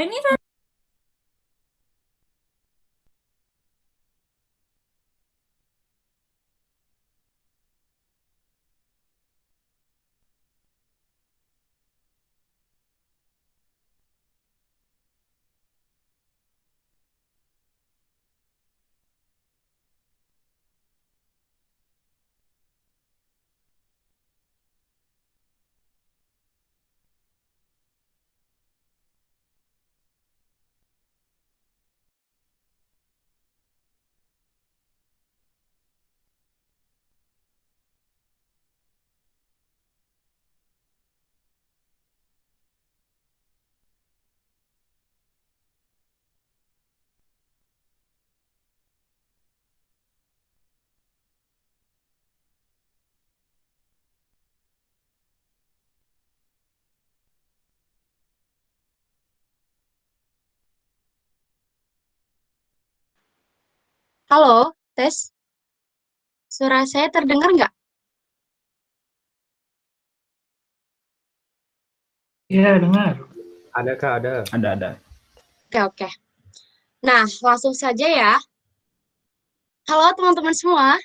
Ini Halo, tes. Suara saya terdengar nggak? Iya, dengar. Ada Kak, ada. Ada. Oke, oke. Nah, langsung saja ya. Halo teman-teman semua.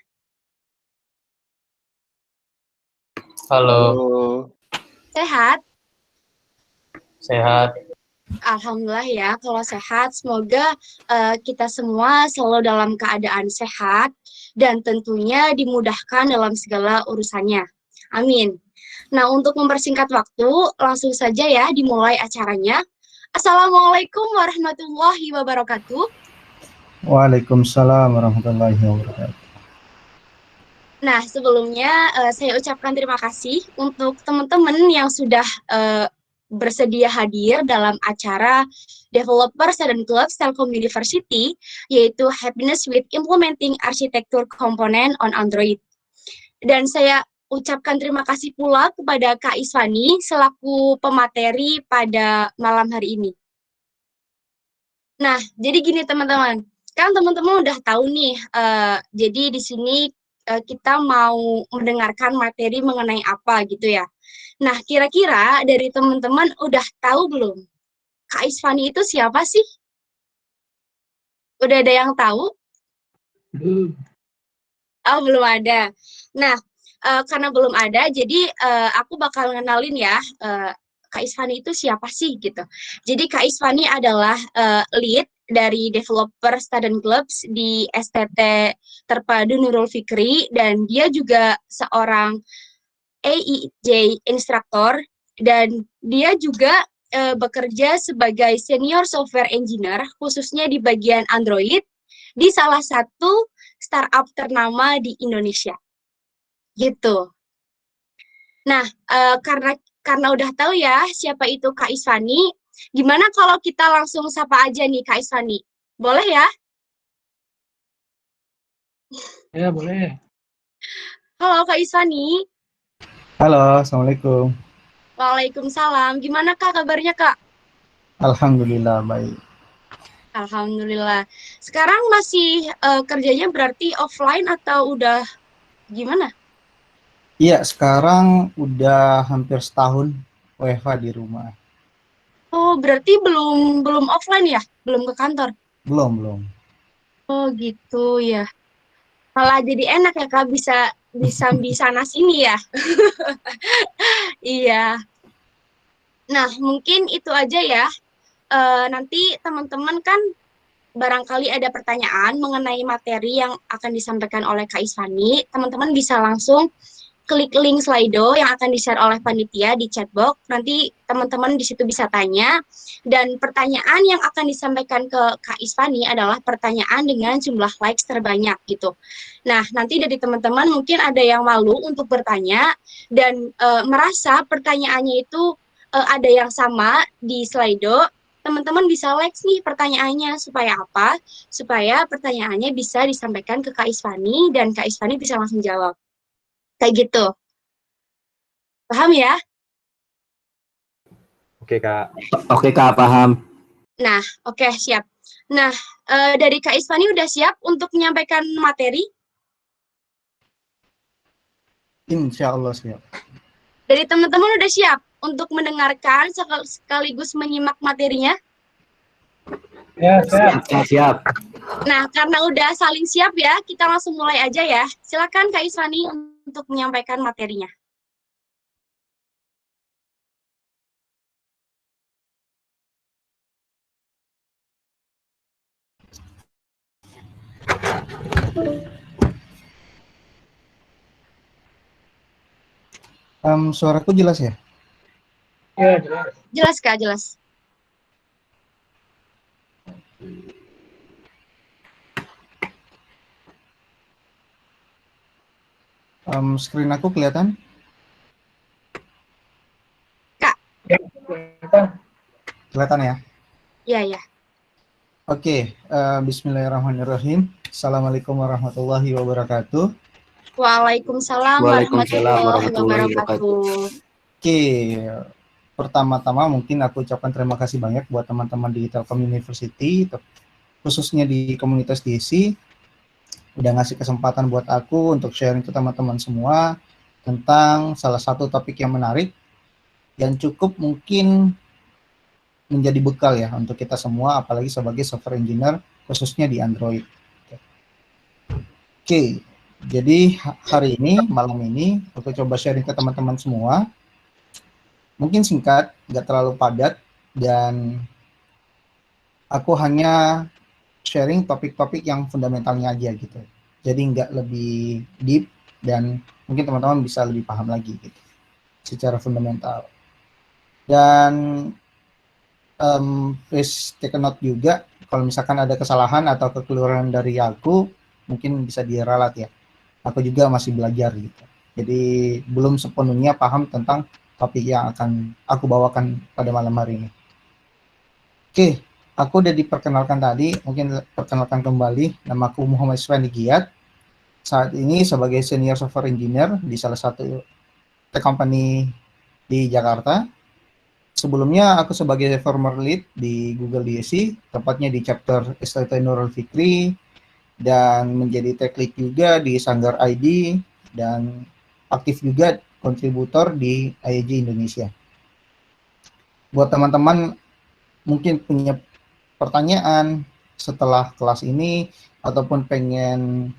Halo, Sehat? sehat. Alhamdulillah ya, kalau sehat. Semoga kita semua selalu dalam keadaan sehat dan tentunya dimudahkan dalam segala urusannya. Amin. Nah, untuk mempersingkat waktu, langsung saja ya dimulai acaranya. Assalamualaikum warahmatullahi wabarakatuh. Waalaikumsalam warahmatullahi wabarakatuh. Nah, sebelumnya saya ucapkan terima kasih untuk teman-teman yang sudah bersedia hadir dalam acara Developer Student Club Telkom University, yaitu Happiness with Implementing Architecture Component on Android. Dan saya ucapkan terima kasih pula kepada Kak Iswani selaku pemateri pada malam hari ini. Nah, jadi gini teman-teman, kan teman-teman udah tahu nih, jadi di sini kita mau mendengarkan materi mengenai apa gitu ya. Nah, kira-kira dari teman-teman udah tahu belum? Kak Isfani itu siapa sih? Udah ada yang tahu? Belum. Oh, belum ada. Nah, karena belum ada, jadi aku bakal ngenalin ya, Kak Isfani itu siapa sih gitu. Jadi Kak Isfani adalah lead dari Developer Student Clubs di STT Terpadu Nurul Fikri, dan dia juga seorang AEJ instruktur, dan dia juga bekerja sebagai senior software engineer khususnya di bagian Android di salah satu startup ternama di Indonesia. Gitu. Nah, karena udah tahu ya siapa itu Kak Isfani, gimana kalau kita langsung sapa aja nih Kak Isfani? Boleh ya? Ya, boleh. Halo Kak Isfani. Halo, assalamualaikum. Waalaikumsalam. Gimana Kak kabarnya Kak? Alhamdulillah baik. Alhamdulillah. Sekarang masih kerjanya berarti offline atau udah gimana? Iya, sekarang udah hampir setahun WFH di rumah. Oh, berarti belum offline ya? Belum ke kantor? Belum. Oh, gitu ya. Malah jadi enak ya Kak, bisa sana sini ya. Iya. Nah, mungkin itu aja ya. Nanti teman-teman kan barangkali ada pertanyaan mengenai materi yang akan disampaikan oleh Kak Isfani. Teman-teman bisa langsung klik link Slido yang akan di-share oleh panitia di chatbox. Nanti teman-teman di situ bisa tanya. Dan pertanyaan yang akan disampaikan ke Kak Isfani adalah pertanyaan dengan jumlah likes terbanyak gitu. Nah, nanti dari teman-teman mungkin ada yang malu untuk bertanya dan merasa pertanyaannya itu ada yang sama di Slido. Teman-teman bisa likes nih pertanyaannya supaya apa? Supaya pertanyaannya bisa disampaikan ke Kak Isfani dan Kak Isfani bisa langsung jawab. Kayak gitu. Paham ya? Oke Kak. Oke, Kak, paham. Nah, oke, siap. Nah, dari Kak Isfani udah siap untuk menyampaikan materi? Insya Allah siap. Dari teman-teman udah siap untuk mendengarkan sekaligus menyimak materinya? Ya, siap. Siap. Nah, karena udah saling siap ya, kita langsung mulai aja ya. Silakan Kak Iswani untuk menyampaikan materinya. Suaraku jelas ya? Ya, jelas. Jelas Kak, jelas. Screen aku kelihatan? Kak. Ya, kelihatan. Kelihatan ya? Iya, ya. Oke, bismillahirrahmanirrahim. Assalamualaikum warahmatullahi wabarakatuh. Waalaikumsalam warahmatullahi wabarakatuh. Oke, pertama-tama mungkin aku ucapkan terima kasih banyak buat teman-teman di Telkom University, khususnya di komunitas DC, udah ngasih kesempatan buat aku untuk sharing ke teman-teman semua tentang salah satu topik yang menarik, yang cukup mungkin menjadi bekal ya untuk kita semua, apalagi sebagai software engineer, khususnya di Android. Oke, jadi hari ini, malam ini, aku coba sharing ke teman-teman semua. Mungkin singkat, nggak terlalu padat, dan aku hanya sharing topik-topik yang fundamentalnya aja gitu. Jadi nggak lebih deep, dan mungkin teman-teman bisa lebih paham lagi gitu, secara fundamental. Dan please take a note juga, kalau misalkan ada kesalahan atau kekeliruan dari aku, mungkin bisa diralat ya. Aku juga masih belajar gitu. Jadi belum sepenuhnya paham tentang topik yang akan aku bawakan pada malam hari ini. Oke, aku udah diperkenalkan tadi, mungkin perkenalkan kembali. Namaku Muhammad Iswani Giat. Saat ini sebagai senior software engineer di salah satu tech company di Jakarta. Sebelumnya aku sebagai former lead di Google DSC, tepatnya di chapter STT Nurul Fikri, dan menjadi tech lead juga di Sanggar ID, dan aktif juga kontributor di IAJ Indonesia. Buat teman-teman mungkin punya pertanyaan setelah kelas ini, ataupun pengen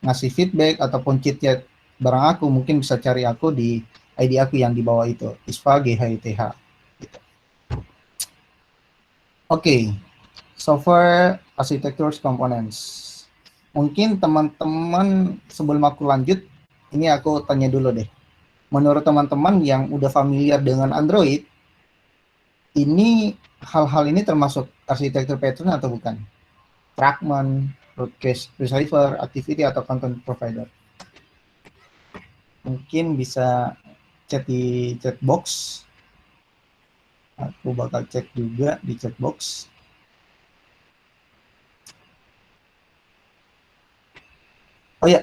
ngasih feedback ataupun chit-chat bareng aku, mungkin bisa cari aku di ID aku yang di bawah itu, Isfa GHITH. Gitu. Oke, software architecture components. Mungkin teman-teman sebelum aku lanjut, ini aku tanya dulu deh. Menurut teman-teman yang udah familiar dengan Android, ini hal-hal ini termasuk arsitektur pattern atau bukan? Fragment, broadcast receiver, activity, atau content provider? Mungkin bisa chat di chat box. Aku bakal cek juga di chat box. Oh ya,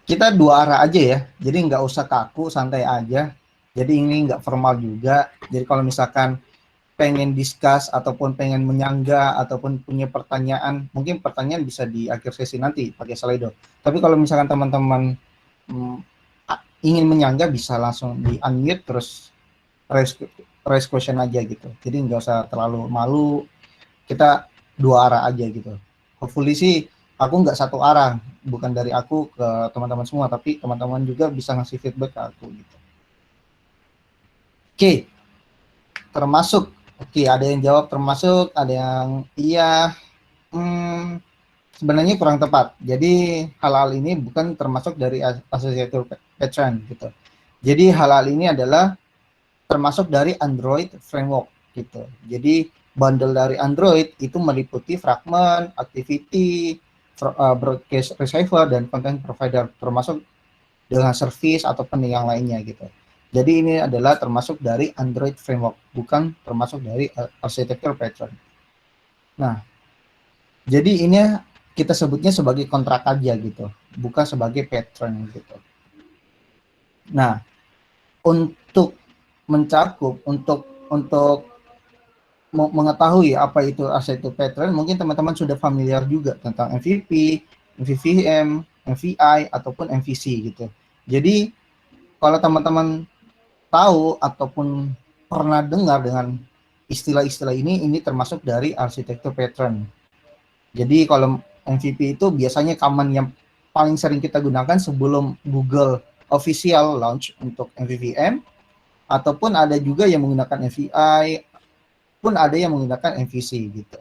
kita dua arah aja ya, jadi nggak usah kaku, santai aja. Jadi ini nggak formal juga. Jadi kalau misalkan pengen discuss ataupun pengen menyangga ataupun punya pertanyaan, mungkin pertanyaan bisa di akhir sesi nanti pakai Slido. Tapi kalau misalkan teman-teman ingin menyangga, bisa langsung di unmute terus raise question aja gitu. Jadi nggak usah terlalu malu. Kita dua arah aja gitu. Hopefully sih aku nggak satu arah, bukan dari aku ke teman-teman semua, tapi teman-teman juga bisa ngasih feedback ke aku gitu. Oke, termasuk. Oke, ada yang jawab termasuk, ada yang iya. Sebenarnya kurang tepat. Jadi hal-hal ini bukan termasuk dari arsitektur pattern gitu. Jadi hal-hal ini adalah termasuk dari Android framework gitu. Jadi bundle dari Android itu meliputi fragment, activity, broadcast receiver, dan content provider, termasuk dengan service ataupun yang lainnya gitu. Jadi ini adalah termasuk dari Android framework, bukan termasuk dari arsitektur pattern. Nah, jadi ini kita sebutnya sebagai kontrak aja gitu, bukan sebagai pattern gitu. Nah, untuk mencakup, untuk mengetahui apa itu arsitektur pattern, mungkin teman-teman sudah familiar juga tentang MVP, MVVM, MVI, ataupun MVC gitu. Jadi kalau teman-teman tahu ataupun pernah dengar dengan istilah-istilah ini termasuk dari arsitektur pattern. Jadi kalau MVP itu biasanya common yang paling sering kita gunakan sebelum Google official launch untuk MVVM, ataupun ada juga yang menggunakan MVI, pun ada yang menggunakan MVC gitu.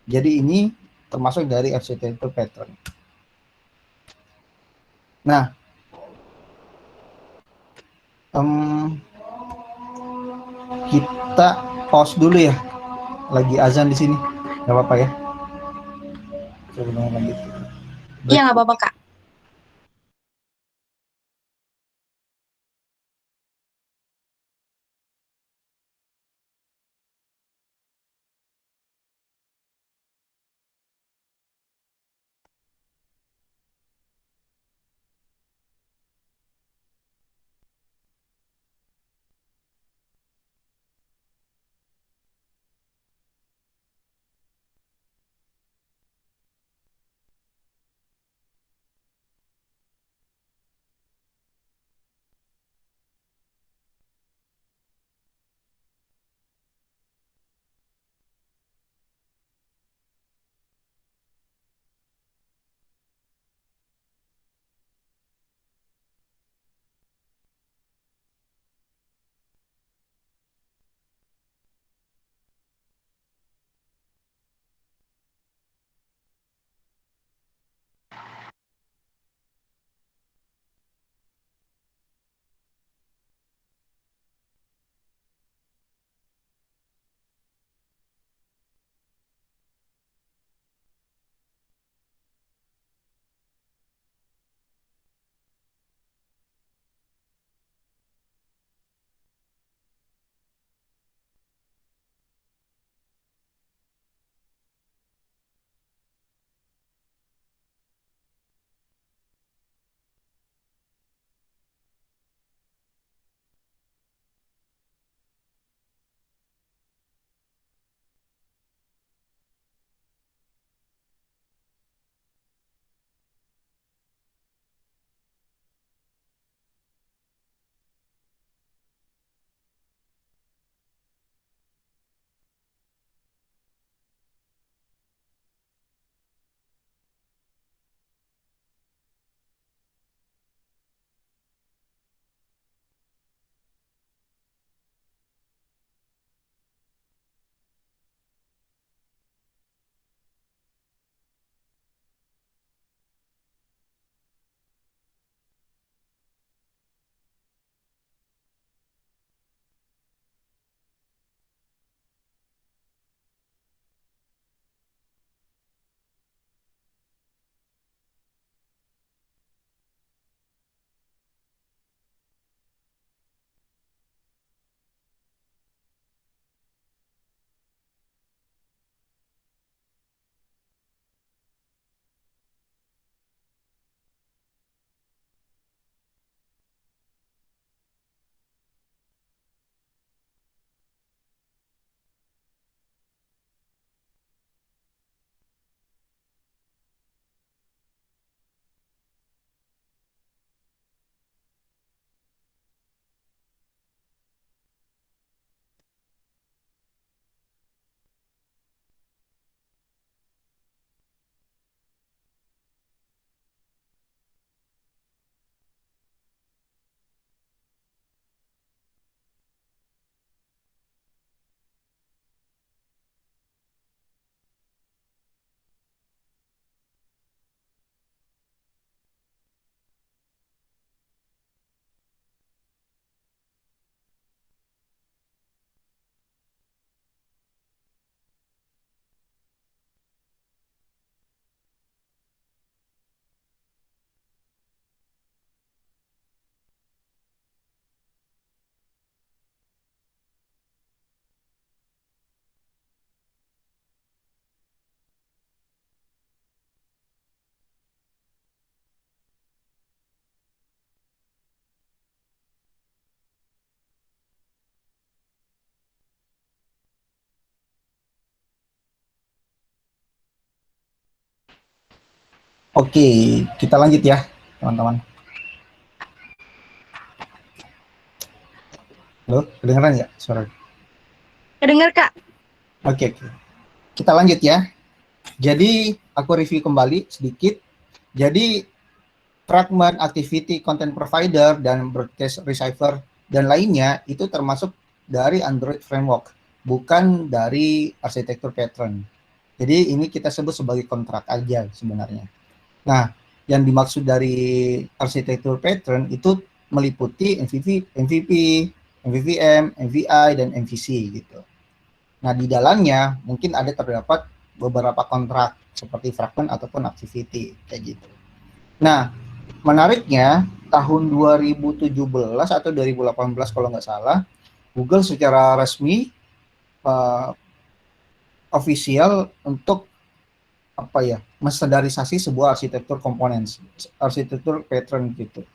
Jadi ini termasuk dari arsitektur pattern. Nah, kita pause dulu ya. Lagi azan di sini, nggak apa-apa ya? Sebelum lanjut. Iya, nggak apa-apa, Kak. Oke, kita lanjut ya, teman-teman. Halo, kedengeran nggak suara? Kedengar, Kak? Oke, oke. Kita lanjut ya. Jadi aku review kembali sedikit. Jadi fragment, activity, content provider, dan broadcast receiver dan lainnya itu termasuk dari Android framework, bukan dari arsitektur pattern. Jadi ini kita sebut sebagai kontrak aja sebenarnya. Nah, yang dimaksud dari arsitektur pattern itu meliputi MVP, MVVM, MVI, dan MVC gitu. Nah, di dalamnya mungkin ada terdapat beberapa kontrak seperti fragment ataupun activity kayak gitu. Nah, menariknya tahun 2017 atau 2018 kalau nggak salah, Google secara resmi official untuk apa ya, menstandarisasi sebuah arsitektur komponen, arsitektur pattern gitu.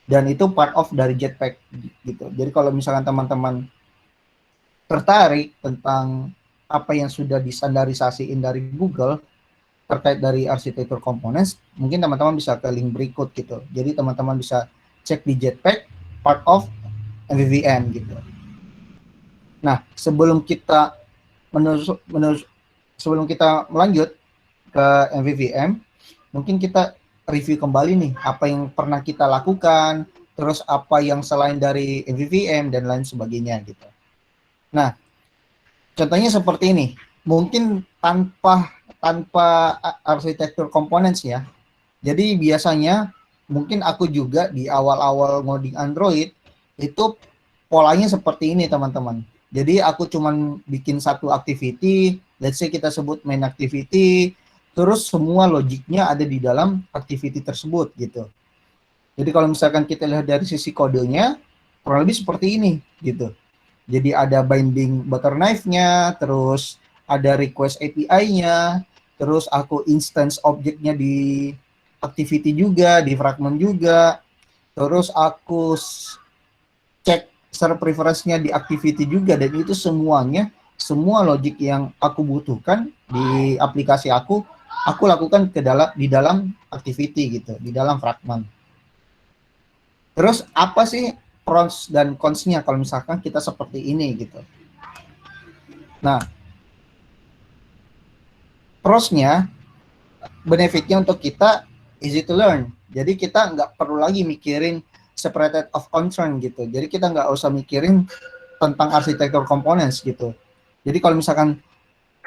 Dan itu part of dari Jetpack gitu. Jadi kalau misalkan teman-teman tertarik tentang apa yang sudah distandarisasiin dari Google terkait dari arsitektur komponen, mungkin teman-teman bisa ke link berikut gitu. Jadi teman-teman bisa cek di Jetpack part of MVVM gitu. Nah, sebelum kita sebelum kita melanjut ke MVVM, mungkin kita review kembali nih apa yang pernah kita lakukan, terus apa yang selain dari MVVM dan lain sebagainya gitu. Nah, contohnya seperti ini. Mungkin tanpa arsitektur komponen ya. Jadi biasanya mungkin aku juga di awal-awal ngoding Android itu polanya seperti ini teman-teman. Jadi aku cuman bikin satu activity, let's say kita sebut main activity, terus semua logiknya ada di dalam activity tersebut gitu. Jadi kalau misalkan kita lihat dari sisi kodenya, kurang lebih seperti ini gitu. Jadi ada binding butter knife-nya, terus ada request API-nya, terus aku instance objeknya di activity juga, di fragment juga, terus aku cek server preference-nya di activity juga, dan itu semuanya, semua logic yang aku butuhkan di aplikasi aku lakukan di dalam activity gitu, di dalam fragment. Terus apa sih pros dan cons-nya kalau misalkan kita seperti ini gitu. Nah, prosnya, benefitnya untuk kita easy to learn. Jadi kita nggak perlu lagi mikirin separated of concern gitu. Jadi kita nggak usah mikirin tentang arsitektur components gitu. Jadi kalau misalkan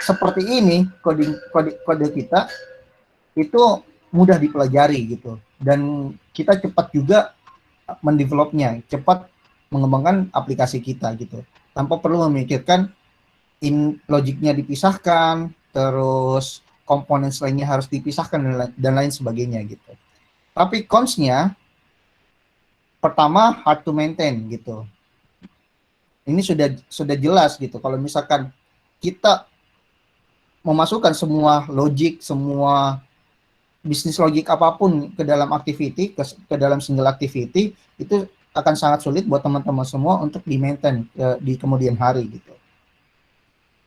seperti ini kode kita itu mudah dipelajari gitu. Dan kita cepat juga mendevelopnya, cepat mengembangkan aplikasi kita gitu. Tanpa perlu memikirkan logiknya dipisahkan, terus komponen lainnya harus dipisahkan dan lain sebagainya gitu. Tapi cons-nya, pertama hard to maintain gitu. Ini sudah jelas gitu. Kalau misalkan kita memasukkan semua logik, semua bisnis logik apapun ke dalam activity, ke dalam single activity, itu akan sangat sulit buat teman-teman semua untuk di-maintain di kemudian hari gitu.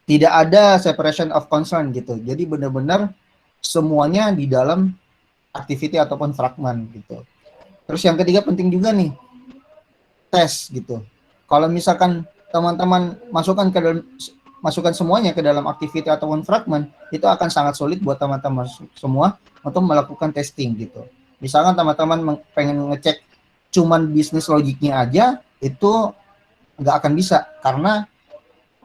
Tidak ada separation of concern gitu. Jadi benar-benar semuanya di dalam activity ataupun fragment gitu. Terus yang ketiga penting juga nih, tes gitu. Kalau misalkan teman-teman masukkan semuanya ke dalam activity ataupun fragment, itu akan sangat sulit buat teman-teman semua untuk melakukan testing gitu. Misalkan teman-teman pengen ngecek cuman bisnis logiknya aja, itu nggak akan bisa karena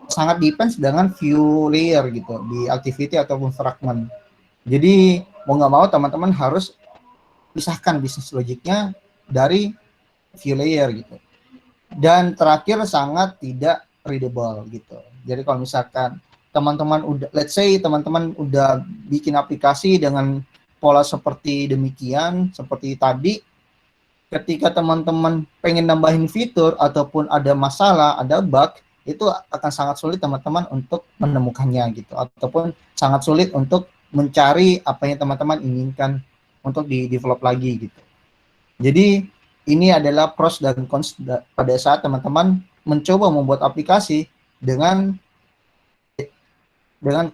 sangat depends dengan view layer gitu di activity ataupun fragment. Jadi mau nggak mau teman-teman harus pisahkan bisnis logiknya dari view layer gitu. Dan terakhir sangat tidak readable gitu. Jadi kalau misalkan teman-teman let's say teman-teman udah bikin aplikasi dengan pola seperti demikian, seperti tadi, ketika teman-teman pengen nambahin fitur ataupun ada masalah, ada bug, itu akan sangat sulit teman-teman untuk menemukannya gitu, ataupun sangat sulit untuk mencari apa yang teman-teman inginkan untuk di-develop lagi gitu. Jadi ini adalah pros dan cons pada saat teman-teman mencoba membuat aplikasi dengan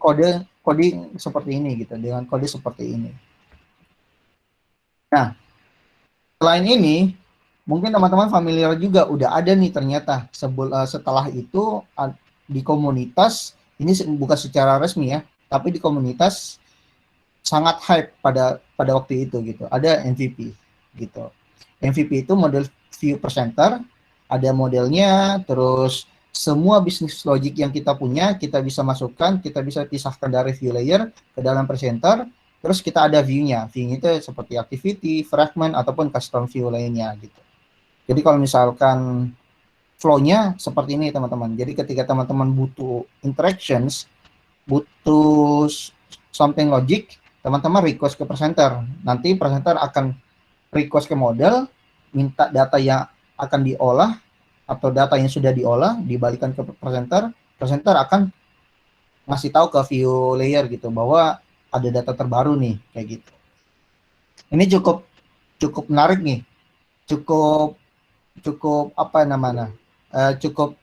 coding seperti ini gitu, dengan kode seperti ini. Nah, selain ini, mungkin teman-teman familiar juga udah ada nih ternyata setelah itu di komunitas ini bukan secara resmi ya, tapi di komunitas sangat hype pada waktu itu gitu. Ada MVP gitu. MVP itu model view presenter, ada modelnya, terus semua bisnis logic yang kita punya kita bisa masukkan, kita bisa pisahkan dari view layer ke dalam presenter, terus kita ada view-nya. View-nya itu seperti activity, fragment ataupun custom view lainnya gitu. Jadi kalau misalkan flow-nya seperti ini teman-teman. Jadi ketika teman-teman butuh interactions, butuh something logic, teman-teman request ke presenter. Nanti presenter akan request ke model, minta data yang akan diolah atau data yang sudah diolah dibalikan ke presenter. Presenter akan ngasih tahu ke view layer gitu bahwa ada data terbaru nih kayak gitu. Ini cukup menarik nih, cukup apa namanya, cukup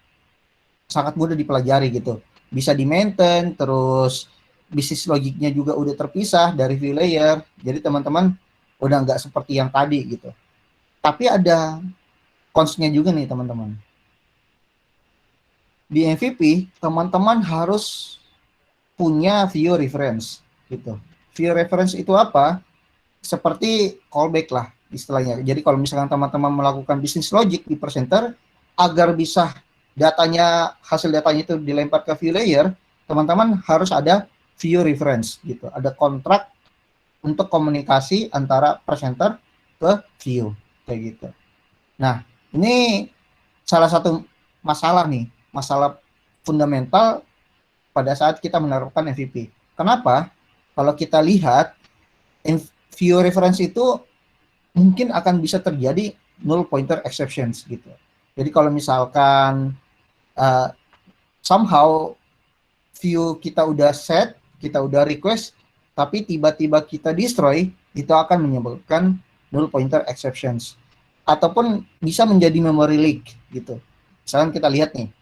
sangat mudah dipelajari gitu. Bisa di maintain, terus bisnis logiknya juga udah terpisah dari view layer. Jadi teman-teman udah nggak seperti yang tadi gitu. Tapi ada cons-nya juga nih teman-teman. Di MVP teman-teman harus punya view reference gitu. View reference itu apa? Seperti callback lah istilahnya. Jadi kalau misalkan teman-teman melakukan bisnis logic di presenter, agar bisa hasil datanya itu dilempar ke view layer, teman-teman harus ada view reference gitu. Ada kontrak untuk komunikasi antara presenter ke view kayak gitu. Nah, ini salah satu masalah nih, masalah fundamental pada saat kita menerapkan MVP. Kenapa? Kalau kita lihat view reference itu mungkin akan bisa terjadi null pointer exceptions gitu. Jadi kalau misalkan somehow view kita udah set, kita udah request, tapi tiba-tiba kita destroy, itu akan menyebabkan null pointer exceptions. Ataupun bisa menjadi memory leak gitu. Misalkan kita lihat nih,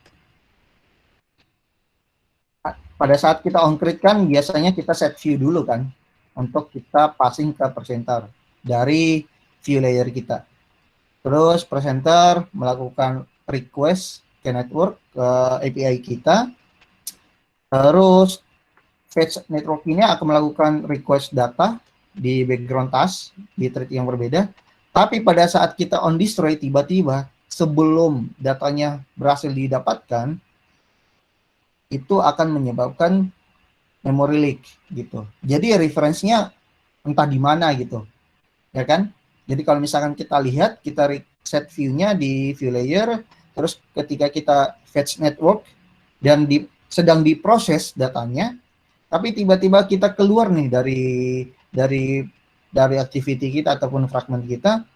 pada saat kita on-create kan biasanya kita set view dulu kan, untuk kita passing ke presenter dari view layer kita. Terus presenter melakukan request ke network, ke API kita. Terus fetch network ini akan melakukan request data di background task, di thread yang berbeda. Tapi pada saat kita on destroy, tiba-tiba sebelum datanya berhasil didapatkan, itu akan menyebabkan memory leak gitu. Jadi referensinya entah di mana gitu, ya kan? Jadi kalau misalkan kita lihat, kita set view-nya di view layer, terus ketika kita fetch network dan sedang diproses datanya, tapi tiba-tiba kita keluar nih dari activity kita ataupun fragment kita.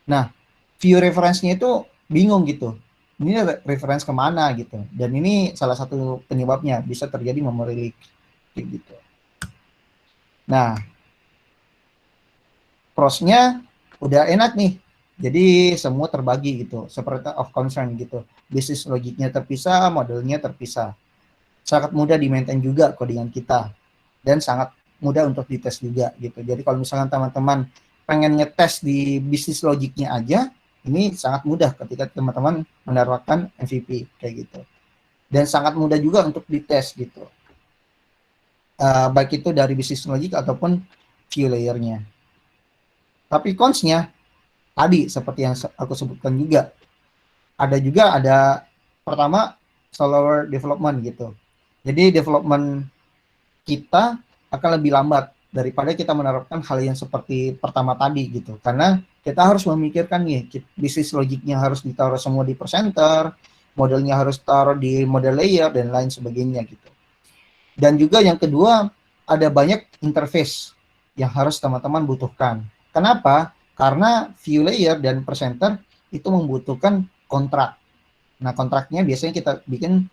Nah, view reference-nya itu bingung gitu. Ini reference kemana gitu. Dan ini salah satu penyebabnya bisa terjadi memory leak gitu. Nah, pros-nya udah enak nih. Jadi semua terbagi gitu, seperti of concern gitu. Bisnis logiknya terpisah, modelnya terpisah. Sangat mudah di-maintain juga codingan kita. Dan sangat mudah untuk dites juga gitu. Jadi kalau misalkan teman-teman pengen ngetes di bisnis logiknya aja, ini sangat mudah ketika teman-teman menerapkan MVP kayak gitu. Dan sangat mudah juga untuk dites gitu. Baik itu dari bisnis logik ataupun view layer-nya. Tapi cons-nya tadi seperti yang aku sebutkan juga. Ada pertama slower development gitu. Jadi development kita akan lebih lambat daripada kita menerapkan hal yang seperti pertama tadi gitu. Karena kita harus memikirkan nih, bisnis logiknya harus ditaruh semua di presenter, modelnya harus taruh di model layer dan lain sebagainya gitu. Dan juga yang kedua, ada banyak interface yang harus teman-teman butuhkan. Kenapa? Karena view layer dan presenter itu membutuhkan kontrak. Nah, kontraknya biasanya kita bikin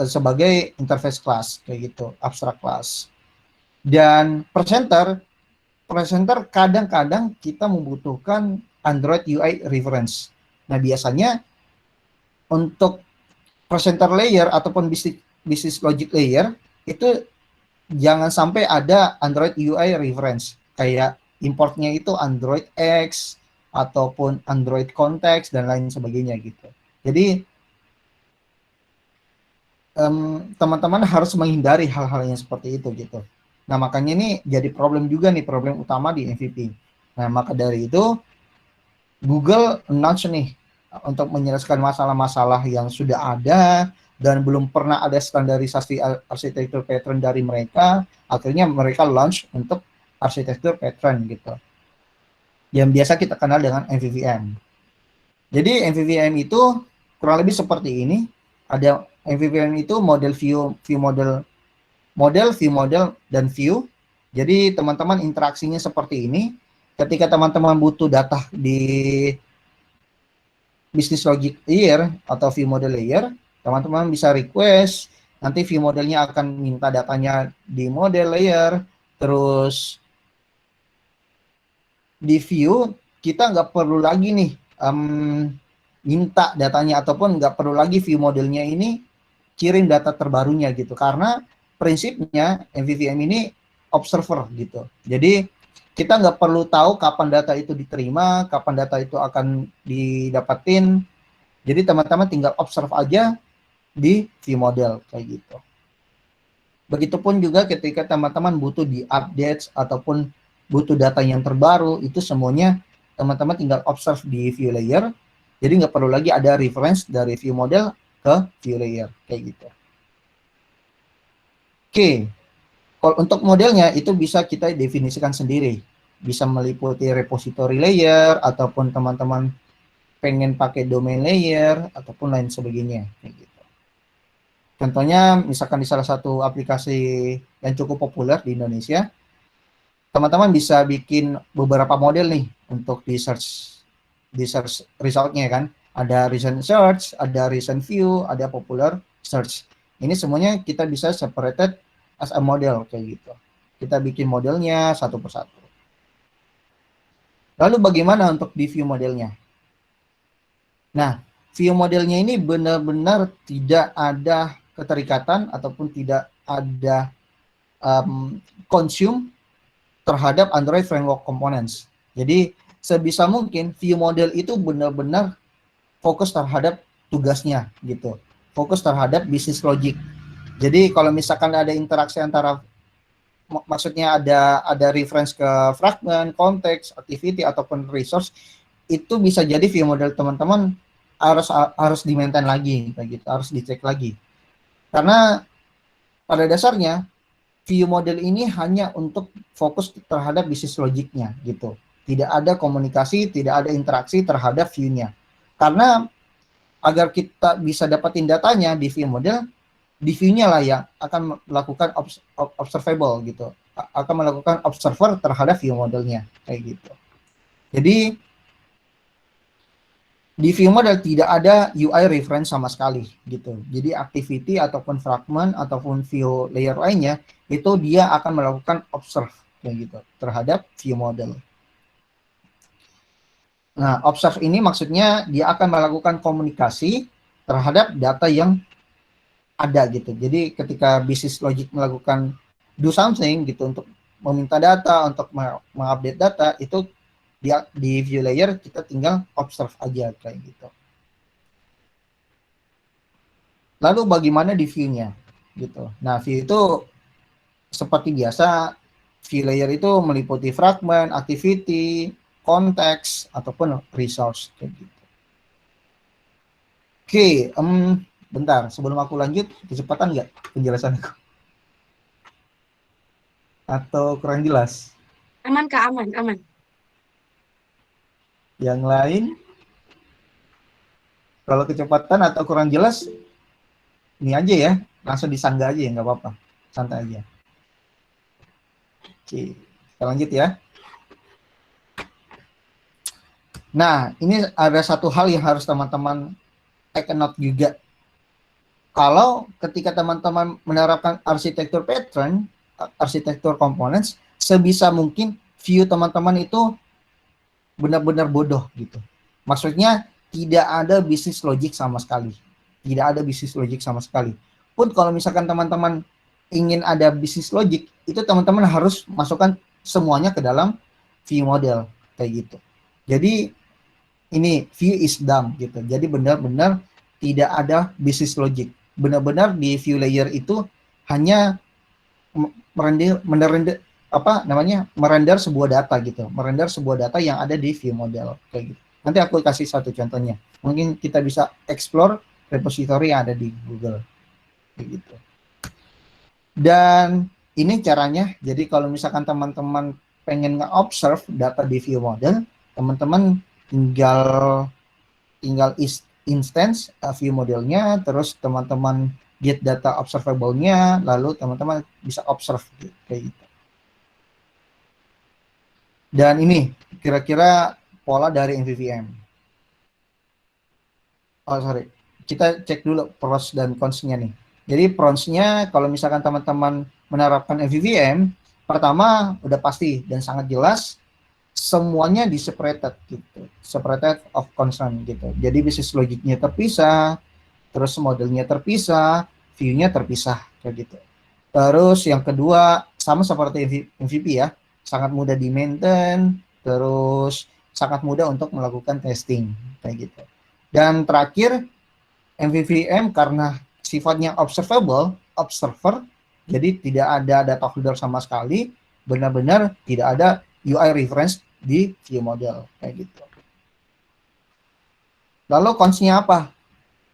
sebagai interface class kayak gitu, abstract class. Dan presenter kadang-kadang kita membutuhkan Android UI reference. Nah, biasanya untuk presenter layer ataupun business logic layer itu jangan sampai ada Android UI reference. Kayak importnya itu Android X ataupun Android Context dan lain sebagainya gitu. Jadi teman-teman harus menghindari hal-hal yang seperti itu gitu. Nah, makanya ini jadi problem juga nih, problem utama di MVP. Nah, maka dari itu Google announce nih untuk menyelesaikan masalah-masalah yang sudah ada dan belum pernah ada standarisasi arsitektur pattern dari mereka, akhirnya mereka launch untuk arsitektur pattern gitu. Yang biasa kita kenal dengan MVVM. Jadi MVVM itu kurang lebih seperti ini. Ada MVVM itu model view model, view model, dan view. Jadi teman-teman interaksinya seperti ini. Ketika teman-teman butuh data di business logic layer atau view model layer, teman-teman bisa request, nanti view modelnya akan minta datanya di model layer, terus di view kita nggak perlu lagi nih minta datanya, ataupun nggak perlu lagi view modelnya ini kirim data terbarunya gitu, karena prinsipnya MVVM ini observer gitu. Jadi kita nggak perlu tahu kapan data itu diterima, kapan data itu akan didapatin. Jadi teman-teman tinggal observe aja di view model kayak gitu. Begitupun juga ketika teman-teman butuh di update ataupun butuh data yang terbaru, itu semuanya teman-teman tinggal observe di view layer. Jadi nggak perlu lagi ada reference dari view model ke view layer kayak gitu. Oke, kalau untuk modelnya itu bisa kita definisikan sendiri, bisa meliputi repository layer ataupun teman-teman pengen pakai domain layer ataupun lain sebagainya kayak gitu. Contohnya misalkan di salah satu aplikasi yang cukup populer di Indonesia, teman-teman bisa bikin beberapa model nih untuk di search resultnya kan. Ada recent search, ada recent view, ada popular search. Ini semuanya kita bisa separated as a model kayak gitu. Kita bikin modelnya satu persatu. Lalu bagaimana untuk di view modelnya? Nah, view modelnya ini benar-benar tidak ada keterikatan ataupun tidak ada consume terhadap Android Framework Components. Jadi sebisa mungkin view model itu benar-benar fokus terhadap tugasnya gitu, fokus terhadap business logic. Jadi kalau misalkan ada interaksi antara, maksudnya ada reference ke fragment, konteks, activity ataupun resource, itu bisa jadi view model teman-teman harus di-maintain lagi kayak gitu, harus dicek lagi. Karena pada dasarnya view model ini hanya untuk fokus terhadap business logiknya gitu. Tidak ada komunikasi, tidak ada interaksi terhadap view-nya. Karena agar kita bisa dapatin datanya di view model, di view-nya lah yang akan melakukan observable gitu, akan melakukan observer terhadap view modelnya kayak gitu. Jadi di view model tidak ada UI reference sama sekali gitu. Jadi activity ataupun fragment ataupun view layer lainnya itu dia akan melakukan observe kayak gitu terhadap view model. Nah, observe ini maksudnya dia akan melakukan komunikasi terhadap data yang ada gitu. Jadi ketika business logic melakukan do something gitu untuk meminta data, untuk mengupdate data, itu dia di view layer kita tinggal observe aja kayak gitu. Lalu bagaimana di view-nya gitu. Nah, view itu seperti biasa, view layer itu meliputi fragment, activity, konteks ataupun resource kayak gitu. Oke, bentar sebelum aku lanjut, kecepatan nggak penjelasanku? Atau kurang jelas? Aman Kak, aman, aman. Yang lain, kalau kecepatan atau kurang jelas, ini aja ya, langsung disanggah aja ya, nggak apa-apa, santai aja. Oke, kita lanjut ya. Nah, ini ada satu hal yang harus teman-teman take a note juga. Kalau ketika teman-teman menerapkan arsitektur pattern, arsitektur components, sebisa mungkin view teman-teman itu benar-benar bodoh gitu. Maksudnya tidak ada business logic sama sekali. Tidak ada business logic sama sekali. Pun kalau misalkan teman-teman ingin ada business logic, itu teman-teman harus masukkan semuanya ke dalam view model kayak gitu. Jadi ini view is dumb gitu. Jadi benar-benar tidak ada business logic. benar-benar di view layer itu hanya merender sebuah data gitu, merender sebuah data yang ada di view model kayak gitu. Nanti aku kasih satu contohnya. Mungkin kita bisa explore repository yang ada di Google kayak gitu. Dan ini caranya. Jadi kalau misalkan teman-teman pengen nge-observe data di view model, teman-teman tinggal instance view modelnya, terus teman-teman get data observable-nya, lalu teman-teman bisa observe kayak gitu. Dan ini kira-kira pola dari MVVM. Oh sorry, kita cek dulu pros dan cons-nya nih. Jadi pros-nya kalau misalkan teman-teman menerapkan MVVM, pertama udah pasti dan sangat jelas semuanya di separated gitu, separated of concern gitu. Jadi bisnis logiknya terpisah, terus modelnya terpisah, view-nya terpisah kayak gitu. Terus yang kedua sama seperti MVP ya, sangat mudah di maintain, terus sangat mudah untuk melakukan testing kayak gitu. Dan terakhir MVVM karena sifatnya observable, observer, jadi tidak ada data holder sama sekali, benar-benar tidak ada UI reference di view model kayak gitu. Lalu cons-nya apa?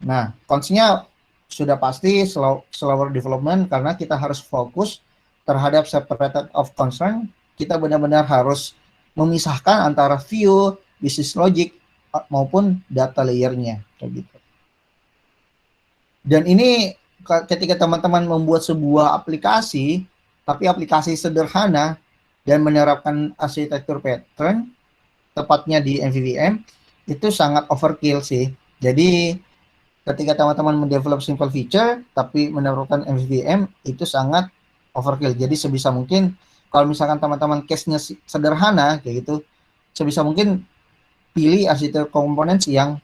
Nah, cons-nya sudah pasti slower development karena kita harus fokus terhadap separated of concern. Kita benar-benar harus memisahkan antara view, business logic maupun data layer-nya kayak gitu. Dan ini ketika teman-teman membuat sebuah aplikasi, tapi aplikasi sederhana dan menerapkan arsitektur pattern, tepatnya di MVVM, itu sangat overkill sih. Jadi ketika teman-teman mendevelop simple feature, tapi menerapkan MVVM, itu sangat overkill. Jadi sebisa mungkin, kalau misalkan teman-teman case-nya sederhana, kayak gitu, sebisa mungkin pilih arsitektur komponen yang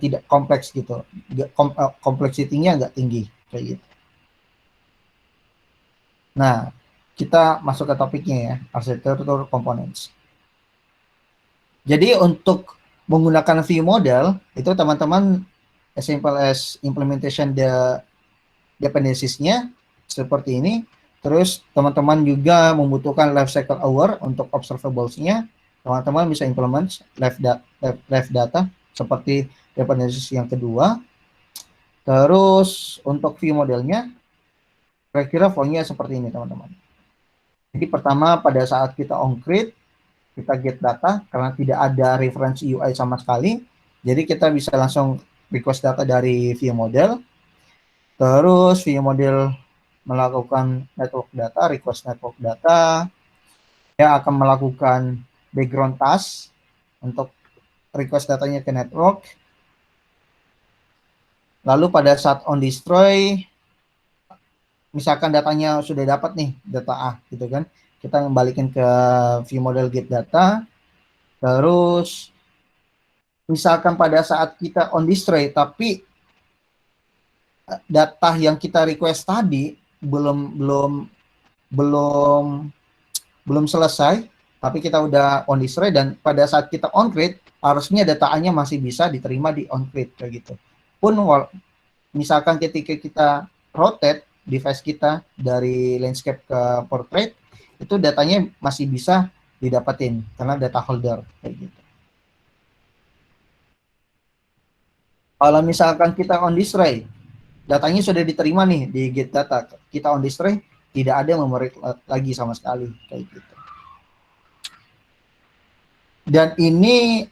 tidak kompleks gitu, kompleksitinya nggak tinggi kayak gitu. Nah, kita masuk ke topiknya ya, arsitektur components. Jadi untuk menggunakan view model itu teman-teman as simple as implementation dependencies-nya seperti ini. Terus teman-teman juga membutuhkan lifecycle aware untuk observables-nya. Teman-teman bisa implement live data seperti dependencies yang kedua. Terus untuk view modelnya, kira-kira flow-nya seperti ini teman-teman. Jadi pertama pada saat kita on-create, kita get data karena tidak ada referensi UI sama sekali. Jadi kita bisa langsung request data dari view model. Terus view model melakukan network data, request network data. Dia akan melakukan background task untuk request datanya ke network. Lalu pada saat on destroy, misalkan datanya sudah dapat nih, data A gitu kan, kita kembalikan ke view model get data. Terus misalkan pada saat kita on destroy, tapi data yang kita request tadi belum selesai, tapi kita udah on destroy, dan pada saat kita on create harusnya datanya masih bisa diterima di on create kayak gitu. Pun misalkan ketika kita rotate device kita dari landscape ke portrait, itu datanya masih bisa didapatin karena data holder kayak gitu. Kalau misalkan kita on destroy, datanya sudah diterima nih di get data, kita on destroy, tidak ada memory lagi sama sekali kayak gitu. Dan ini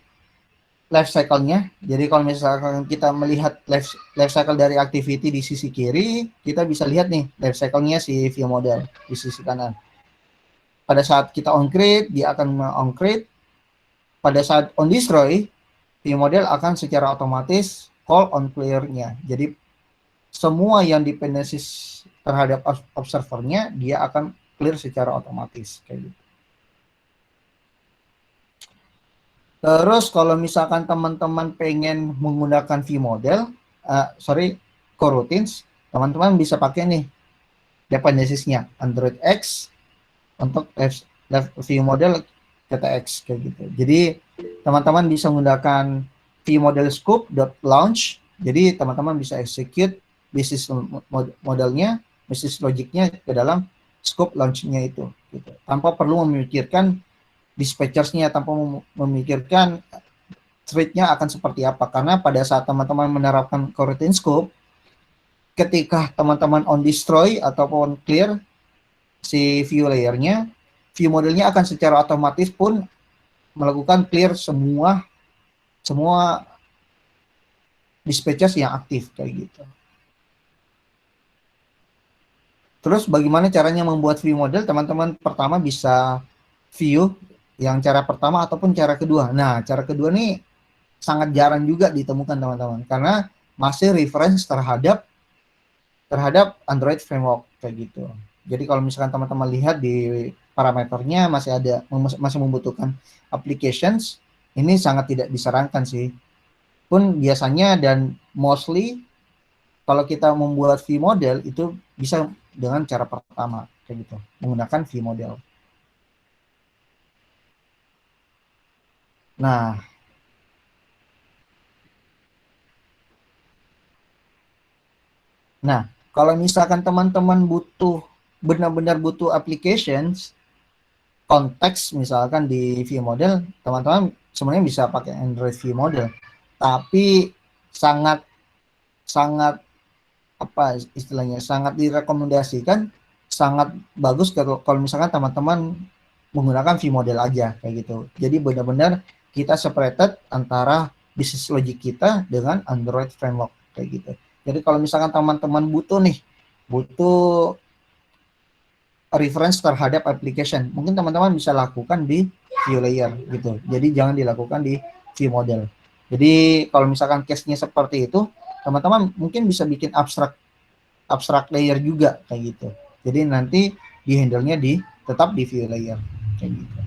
life cycle-nya. Jadi kalau misalkan kita melihat life cycle dari activity di sisi kiri, kita bisa lihat nih life cycle-nya si view model di sisi kanan. Pada saat kita on create, dia akan on create. Pada saat on destroy, view model akan secara otomatis call on clear-nya. Jadi semua yang dependencies terhadap observer-nya, dia akan clear secara otomatis kayak gitu. Terus kalau misalkan teman-teman pengen menggunakan view model, coroutines, teman-teman bisa pakai nih dependencies-nya Android X untuk view model KTX kayak gitu. Jadi teman-teman bisa menggunakan view model scope.launch Jadi teman-teman bisa execute bisnis modelnya, bisnis logiknya ke dalam scope launch-nya itu, gitu. Tanpa perlu memikirkan dispatchers-nya, tanpa memikirkan thread-nya akan seperti apa. Karena pada saat teman-teman menerapkan coroutine scope, ketika teman-teman on destroy ataupun clear si view layer-nya, view modelnya akan secara otomatis pun melakukan clear semua dispatchers yang aktif kayak gitu. Terus bagaimana caranya membuat view model? Teman-teman pertama bisa view yang cara pertama ataupun cara kedua. Nah, cara kedua nih sangat jarang juga ditemukan teman-teman, karena masih reference terhadap Android framework kayak gitu. Jadi kalau misalkan teman-teman lihat di parameternya masih membutuhkan applications, ini sangat tidak disarankan sih. Pun biasanya dan mostly kalau kita membuat view model itu bisa dengan cara pertama kayak gitu, menggunakan view model. Nah, kalau misalkan teman-teman benar-benar butuh applications, konteks misalkan di view model, teman-teman sebenarnya bisa pakai Android view model, tapi sangat apa istilahnya, sangat direkomendasikan, sangat bagus kalau misalkan teman-teman menggunakan view model aja kayak gitu. Jadi benar-benar kita separated antara bisnis logic kita dengan Android framework kayak gitu. Jadi kalau misalkan teman-teman butuh reference terhadap application, mungkin teman-teman bisa lakukan di view layer gitu. Jadi jangan dilakukan di view model. Jadi kalau misalkan case-nya seperti itu, teman-teman mungkin bisa bikin abstract layer juga kayak gitu. Jadi nanti di handle-nya tetap di view layer kayak gitu.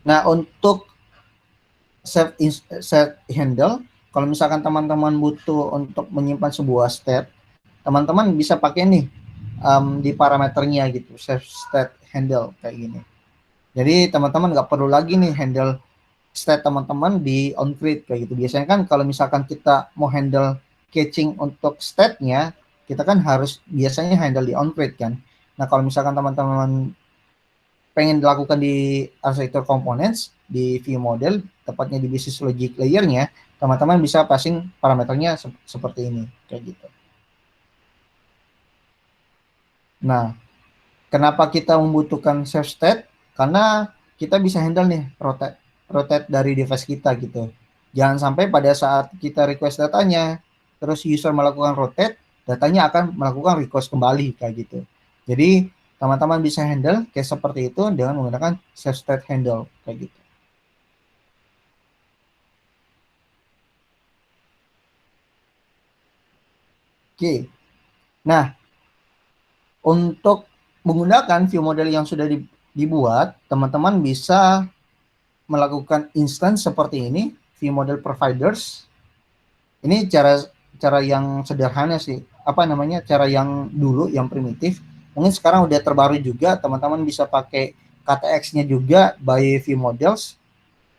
Nah, untuk set handle, kalau misalkan teman-teman butuh untuk menyimpan sebuah state, teman-teman bisa pakai nih di parameternya gitu, save state handle kayak gini. Jadi teman-teman nggak perlu lagi nih handle state teman-teman di onCreate kayak gitu. Biasanya kan kalau misalkan kita mau handle catching untuk state-nya, kita kan harus biasanya handle di onCreate kan. Nah, kalau misalkan teman-teman pengen dilakukan di arsitektur components di view model, tepatnya di business logic layer-nya, teman-teman bisa passing parameternya seperti ini kayak gitu. Nah, kenapa kita membutuhkan save state? Karena kita bisa handle nih rotate dari device kita gitu. Jangan sampai pada saat kita request datanya, terus user melakukan rotate, datanya akan melakukan request kembali kayak gitu. Jadi teman-teman bisa handle case seperti itu dengan menggunakan save state handle kayak gitu. Oke. Nah, untuk menggunakan view model yang sudah dibuat, teman-teman bisa melakukan instance seperti ini, view model providers. Ini cara yang sederhana sih. Apa namanya? Cara yang dulu, yang primitif. Mungkin sekarang udah terbaru juga, teman-teman bisa pakai KTX-nya juga by view models.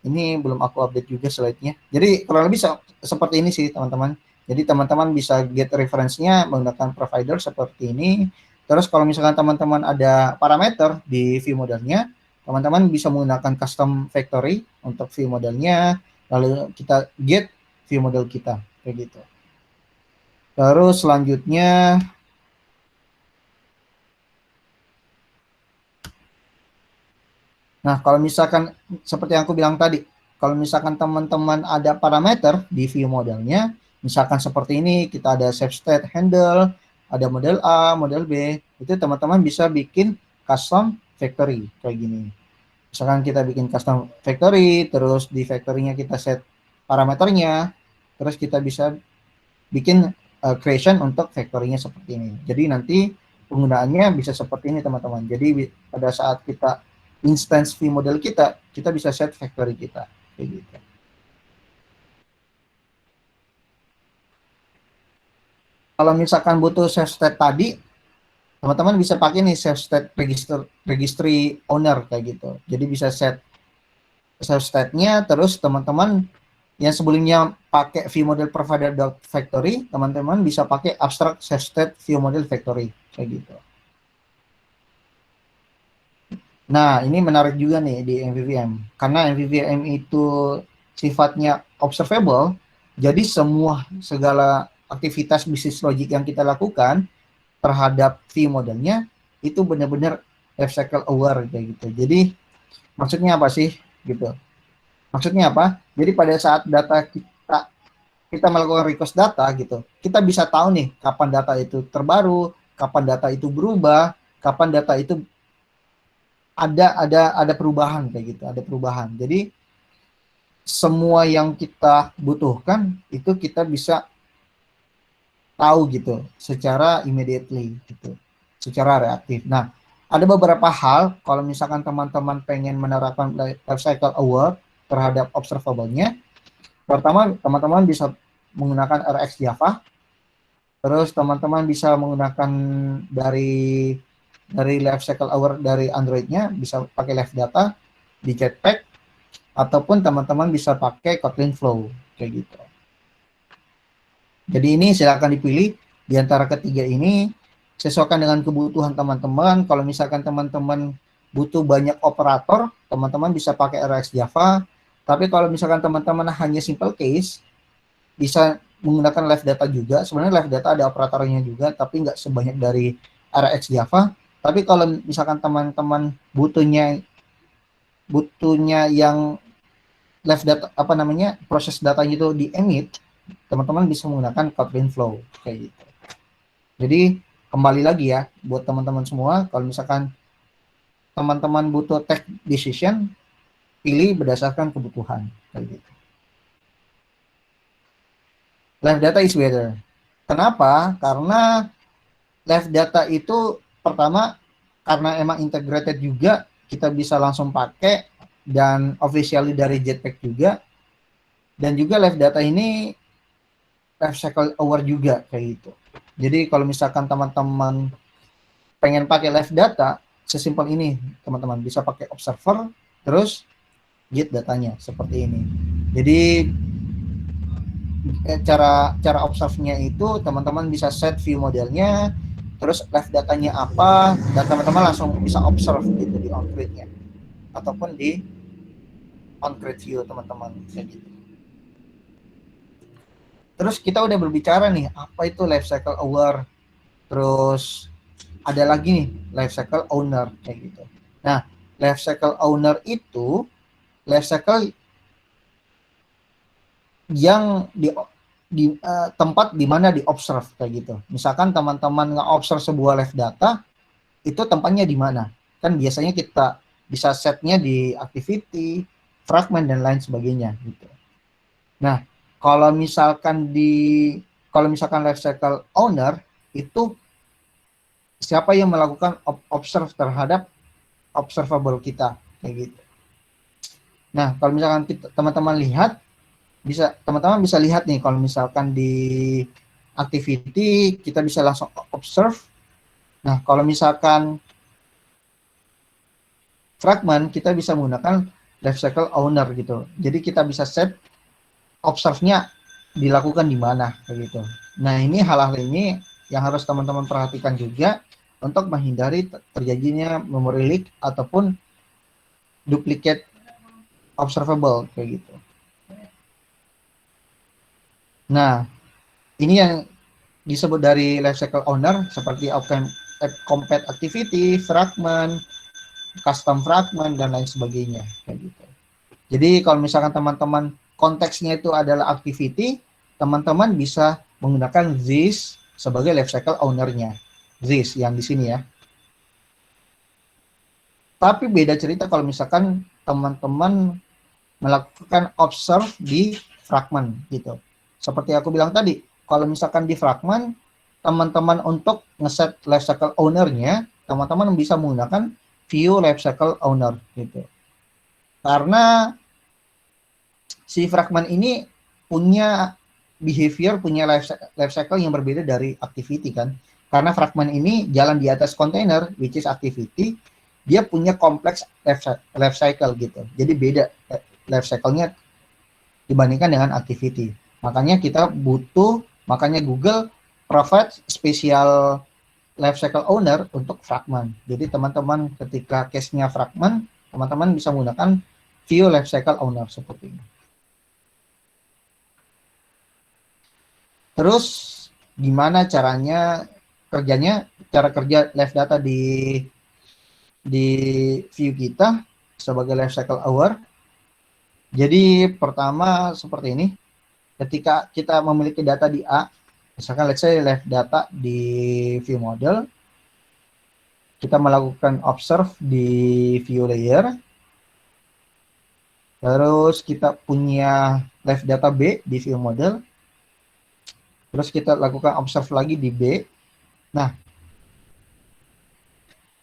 Ini belum aku update juga slide-nya. Jadi kurang lebih seperti ini sih teman-teman. Jadi teman-teman bisa get reference-nya menggunakan provider seperti ini. Terus kalau misalkan teman-teman ada parameter di view modelnya, teman-teman bisa menggunakan custom factory untuk view modelnya. Lalu kita get view model kita kayak gitu. Terus selanjutnya kalau misalkan seperti yang aku bilang tadi, kalau misalkan teman-teman ada parameter di view modelnya, misalkan seperti ini, kita ada save state handle, ada model A, model B, itu teman-teman bisa bikin custom factory kayak gini. Misalkan kita bikin custom factory, terus di factory-nya kita set parameternya, terus kita bisa bikin creation untuk factory-nya seperti ini. Jadi nanti penggunaannya bisa seperti ini teman-teman. Jadi pada saat kita instance view model kita bisa set factory kita kayak gitu. Kalau misalkan butuh save state tadi, teman-teman bisa pakai nih save state registry owner kayak gitu. Jadi bisa set save state-nya, terus teman-teman Yang sebelumnya pakai viewModel_provider.factory, teman-teman bisa pakai abstract state viewModel factory kayak gitu. Nah, ini menarik juga nih di MVVM. Karena MVVM itu sifatnya observable, jadi segala aktivitas bisnis logik yang kita lakukan terhadap view modelnya itu benar-benar life cycle aware kayak gitu. Jadi maksudnya apa sih gitu? Maksudnya apa? Jadi pada saat data kita melakukan request data gitu, kita bisa tahu nih kapan data itu terbaru, kapan data itu berubah, kapan data itu ada perubahan kayak gitu, ada perubahan. Jadi semua yang kita butuhkan itu kita bisa tahu gitu secara immediately gitu, secara reaktif. Nah, ada beberapa hal kalau misalkan teman-teman pengen menerapkan life cycle aware terhadap observable-nya. Pertama, teman-teman bisa menggunakan RX Java. Terus teman-teman bisa menggunakan dari life cycle aware dari Android-nya, bisa pakai live data di Jetpack, ataupun teman-teman bisa pakai Kotlin Flow kayak gitu. Jadi ini silakan dipilih di antara ketiga ini, sesuaikan dengan kebutuhan teman-teman. Kalau misalkan teman-teman butuh banyak operator, teman-teman bisa pakai RX Java. Tapi kalau misalkan teman-teman hanya simple case, bisa menggunakan live data juga. Sebenarnya live data ada operatornya juga, tapi nggak sebanyak dari RX Java. Tapi kalau misalkan teman-teman butuhnya yang live data, proses datanya itu di emit, teman-teman bisa menggunakan Kotlin Flow kayak gitu. Jadi kembali lagi ya buat teman-teman semua, kalau misalkan teman-teman butuh take decision, pilih berdasarkan kebutuhan kayak gitu. Live data is better. Kenapa? Karena live data itu pertama karena emang integrated juga, kita bisa langsung pakai dan officially dari Jetpack juga. Dan juga live data ini life cycle aware juga kayak gitu. Jadi kalau misalkan teman-teman pengen pakai live data, sesimpel ini teman-teman, bisa pakai observer terus get datanya seperti ini. Jadi cara observe-nya itu teman-teman bisa set view modelnya, terus live datanya apa, dan teman-teman langsung bisa observe gitu di on-grid-nya ataupun di on-grid view teman-teman kayak gitu. Terus kita udah berbicara nih, apa itu life cycle aware. Terus ada lagi nih, life cycle owner kayak gitu. Nah, life cycle owner itu life cycle yang di tempat di mana di observe kayak gitu. Misalkan teman-teman nge-observe sebuah live data, itu tempatnya di mana? Kan biasanya kita bisa setnya di activity, fragment dan lain sebagainya gitu. Nah, kalau misalkan life cycle owner itu siapa yang melakukan observe terhadap observable kita kayak gitu. Nah, kalau misalkan teman-teman lihat, teman-teman bisa lihat nih, kalau misalkan di activity kita bisa langsung observe. Nah, kalau misalkan fragment kita bisa menggunakan life cycle owner gitu. Jadi kita bisa set observe-nya dilakukan di mana begitu. Nah, ini hal-hal ini yang harus teman-teman perhatikan juga untuk menghindari terjadinya memory leak ataupun duplicate observable kayak gitu. Nah, ini yang disebut dari lifecycle owner seperti compare activity, fragment, custom fragment dan lain sebagainya kayak gitu. Jadi kalau misalkan teman-teman konteksnya itu adalah activity, teman-teman bisa menggunakan this sebagai lifecycle owner-nya. This yang di sini ya. Tapi beda cerita kalau misalkan teman-teman melakukan observe di fragment gitu. Seperti aku bilang tadi, kalau misalkan di fragment, teman-teman untuk ngeset lifecycle owner-nya, teman-teman bisa menggunakan view lifecycle owner gitu. Karena si fragment ini punya behavior, punya life cycle yang berbeda dari activity kan. Karena fragment ini jalan di atas container, which is activity, dia punya kompleks life cycle gitu. Jadi beda life cycle-nya dibandingkan dengan activity. Makanya Google provide spesial lifecycle owner untuk fragment. Jadi teman-teman ketika case-nya fragment, teman-teman bisa menggunakan view lifecycle owner seperti ini. Terus gimana kerjanya, cara kerja live data di view kita sebagai lifecycle aware. Jadi pertama seperti ini, ketika kita memiliki data di A, misalkan let's say live data di view model, kita melakukan observe di view layer, terus kita punya live data B di view model, terus kita lakukan observe lagi di B. Nah,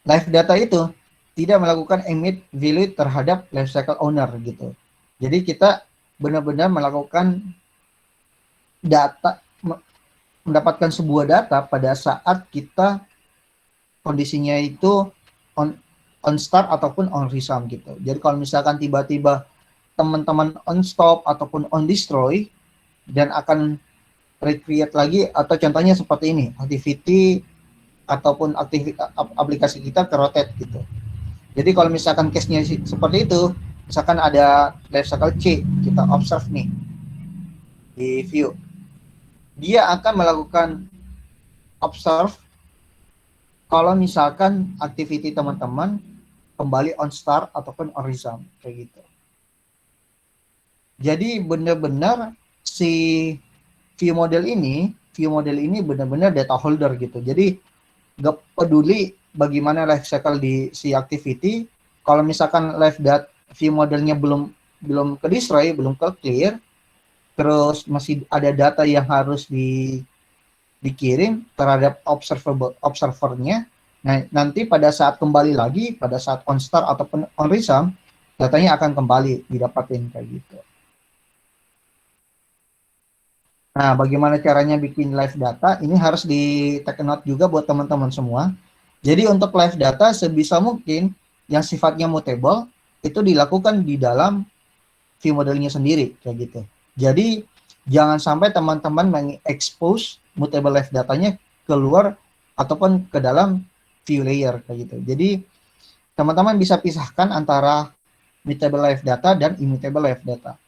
live data itu tidak melakukan emit value terhadap lifecycle owner gitu. Jadi kita benar-benar melakukan mendapatkan sebuah data pada saat kita kondisinya itu on start ataupun on resume gitu. Jadi kalau misalkan tiba-tiba teman-teman on stop ataupun on destroy dan akan recreate lagi, atau contohnya seperti ini, activity ataupun aplikasi kita ke rotate gitu. Jadi kalau misalkan case-nya seperti itu, misalkan ada lifecycle C, kita observe nih di view, dia akan melakukan observe kalau misalkan activity teman-teman kembali on start ataupun on resume kayak gitu. Jadi benar-benar si view model ini benar-benar data holder gitu. Jadi nggak peduli bagaimana life cycle di si activity, kalau misalkan view modelnya belum ke destroy, belum ke clear, terus masih ada data yang harus dikirim terhadap observernya. Nah, nanti pada saat kembali lagi, pada saat on start ataupun on resume, datanya akan kembali didapatin kayak gitu. Nah, bagaimana caranya bikin live data? Ini harus di take note juga buat teman-teman semua. Jadi untuk live data sebisa mungkin yang sifatnya mutable itu dilakukan di dalam view modelnya sendiri kayak gitu. Jadi jangan sampai teman-teman mengexpose mutable live datanya keluar ataupun ke dalam view layer kayak gitu. Jadi teman-teman bisa pisahkan antara mutable live data dan immutable live data.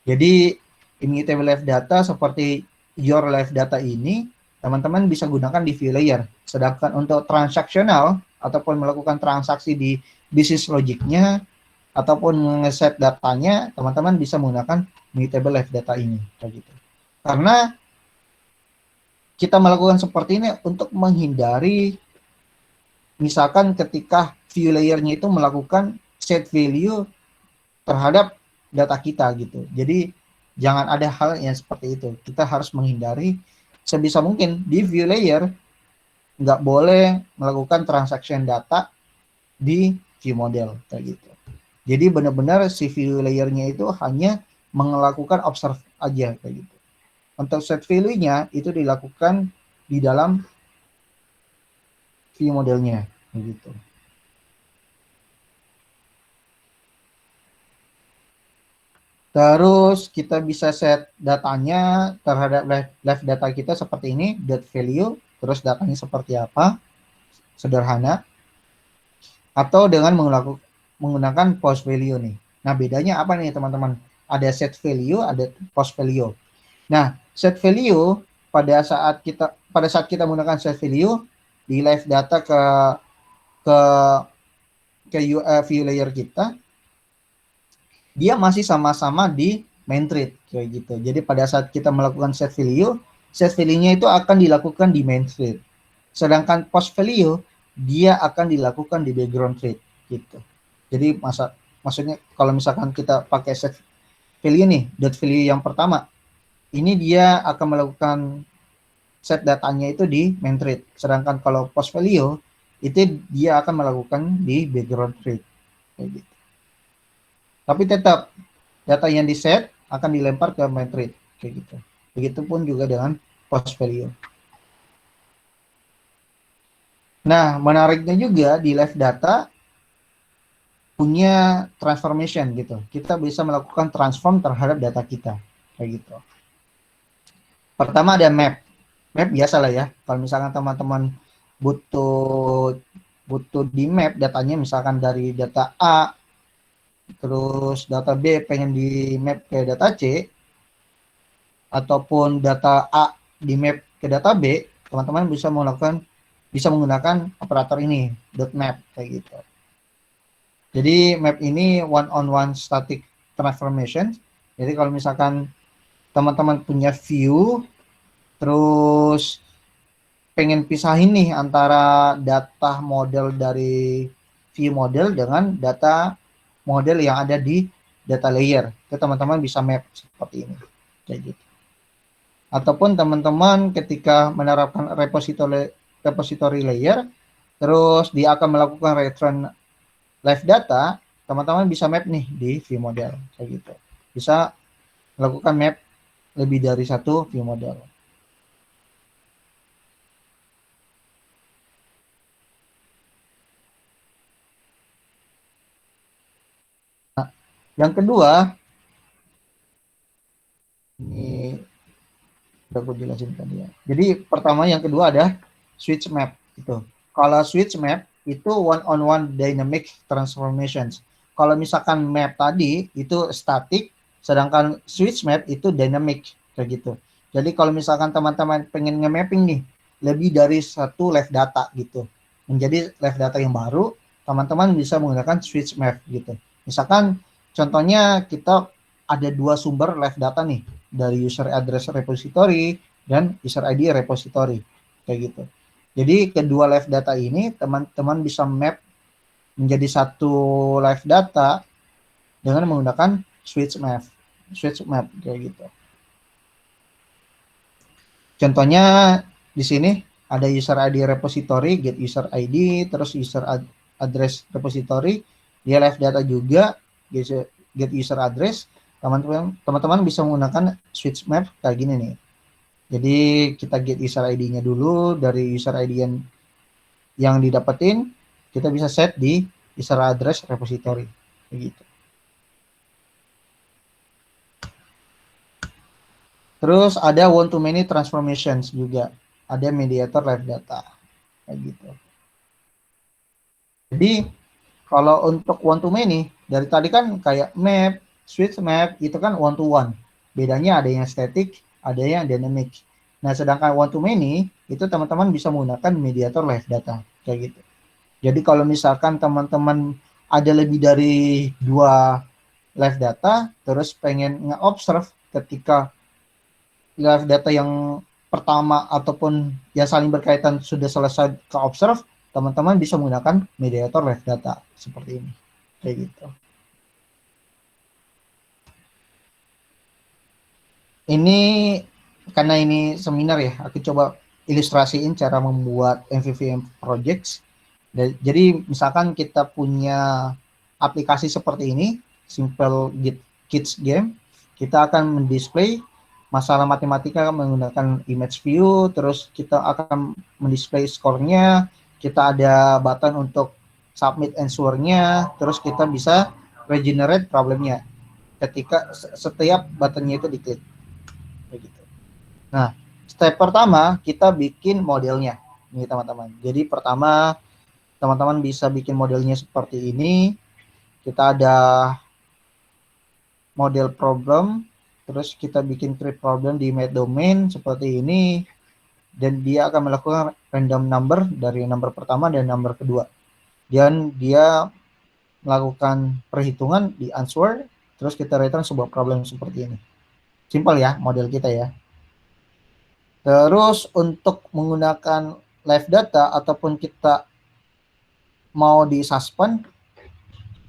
Jadi immutable live data seperti your live data ini teman-teman bisa gunakan di view layer. Sedangkan untuk transaksional ataupun melakukan transaksi di business logiknya ataupun ngeset datanya, teman-teman bisa menggunakan immutable live data ini kayak gitu. Karena kita melakukan seperti ini untuk menghindari misalkan ketika view layernya itu melakukan set value terhadap data kita gitu. Jadi jangan ada hal yang seperti itu. Kita harus menghindari sebisa mungkin di view layer nggak boleh melakukan transaction data di view model kayak gitu. Jadi benar-benar si view layernya itu hanya melakukan observe aja kayak gitu. Untuk set value-nya itu dilakukan di dalam view modelnya begitu. Terus kita bisa set datanya terhadap live data kita seperti ini, dot value, terus datanya seperti apa, sederhana. Atau dengan menggunakan post value nih. Nah, bedanya apa nih teman-teman? Ada set value, ada post value. Nah, set value pada saat kita menggunakan set value di live data ke view layer kita, dia masih sama-sama di main thread kayak gitu. Jadi pada saat kita melakukan set value-nya itu akan dilakukan di main thread. Sedangkan post value dia akan dilakukan di background thread gitu. Jadi maksudnya kalau misalkan kita pakai set value nih, dot value yang pertama, ini dia akan melakukan set datanya itu di main thread. Sedangkan kalau post value itu dia akan melakukan di background thread kayak gitu. Tapi tetap data yang di set akan dilempar ke main thread kayak gitu. Begitupun juga dengan post value. Nah, menariknya juga di live data punya transformation gitu. Kita bisa melakukan transform terhadap data kita kayak gitu. Pertama ada map. Map biasa lah ya. Kalau misalkan teman-teman butuh di map datanya misalkan dari data A terus data B pengen di map ke data C ataupun data A di map ke data B, teman-teman bisa menggunakan operator ini .map kayak gitu. Jadi map ini one-on-one static transformation. Jadi kalau misalkan teman-teman punya view terus pengen pisahin nih antara data model dari view model dengan data model yang ada di data layer, itu teman-teman bisa map seperti ini kayak gitu. Ataupun teman-teman ketika menerapkan repository layer, terus dia akan melakukan return live data, teman-teman bisa map nih di view model kayak gitu. Bisa melakukan map lebih dari satu view model. Nah, yang kedua, ini udah aku jelasin tadi ya. Jadi pertama yang kedua ada switch map itu. Kalau switch map itu one-on-one dynamic transformations. Kalau misalkan map tadi itu static, sedangkan switch map itu dynamic kayak gitu. Jadi kalau misalkan teman-teman pengen nge-mapping nih lebih dari satu live data gitu menjadi live data yang baru, teman-teman bisa menggunakan switch map gitu. Misalkan contohnya kita ada dua sumber live data nih dari user address repository dan user ID repository kayak gitu. Jadi kedua live data ini teman-teman bisa map menjadi satu live data dengan menggunakan switch map kayak gitu. Contohnya di sini ada user ID repository, get user ID, terus user address repository, dia live data juga, get user address. Teman-teman bisa menggunakan switch map kayak gini nih. Jadi kita get user ID-nya dulu, dari user ID yang didapetin kita bisa set di user address repository begitu. Terus ada one to many transformations juga, ada mediator live data kayak gitu. Jadi kalau untuk one to many dari tadi kan kayak map, switch map itu kan one to one. Bedanya ada yang static, ada yang dynamic. Nah, sedangkan one to many itu teman-teman bisa menggunakan mediator live data kayak gitu. Jadi kalau misalkan teman-teman ada lebih dari dua live data, terus pengen nge-observe ketika live data yang pertama ataupun yang saling berkaitan sudah selesai ke-observe, teman-teman bisa menggunakan mediator live data seperti ini kayak gitu. Ini karena ini seminar ya, aku coba ilustrasiin cara membuat MVVM projects. Jadi misalkan kita punya aplikasi seperti ini, simple kids game, kita akan mendisplay masalah matematika menggunakan image view, terus kita akan mendisplay skornya, kita ada button untuk submit answer-nya, terus kita bisa regenerate problemnya ketika setiap buttonnya itu diklik. Begitu. Nah, step pertama kita bikin modelnya, nih teman-teman. Jadi pertama teman-teman bisa bikin modelnya seperti ini. Kita ada model problem, terus kita bikin create problem di main domain seperti ini, dan dia akan melakukan random number dari number pertama dan number kedua. Dan dia melakukan perhitungan di answer, terus kita return sebuah problem seperti ini. Simpel ya model kita ya. Terus untuk menggunakan live data ataupun kita mau di suspend,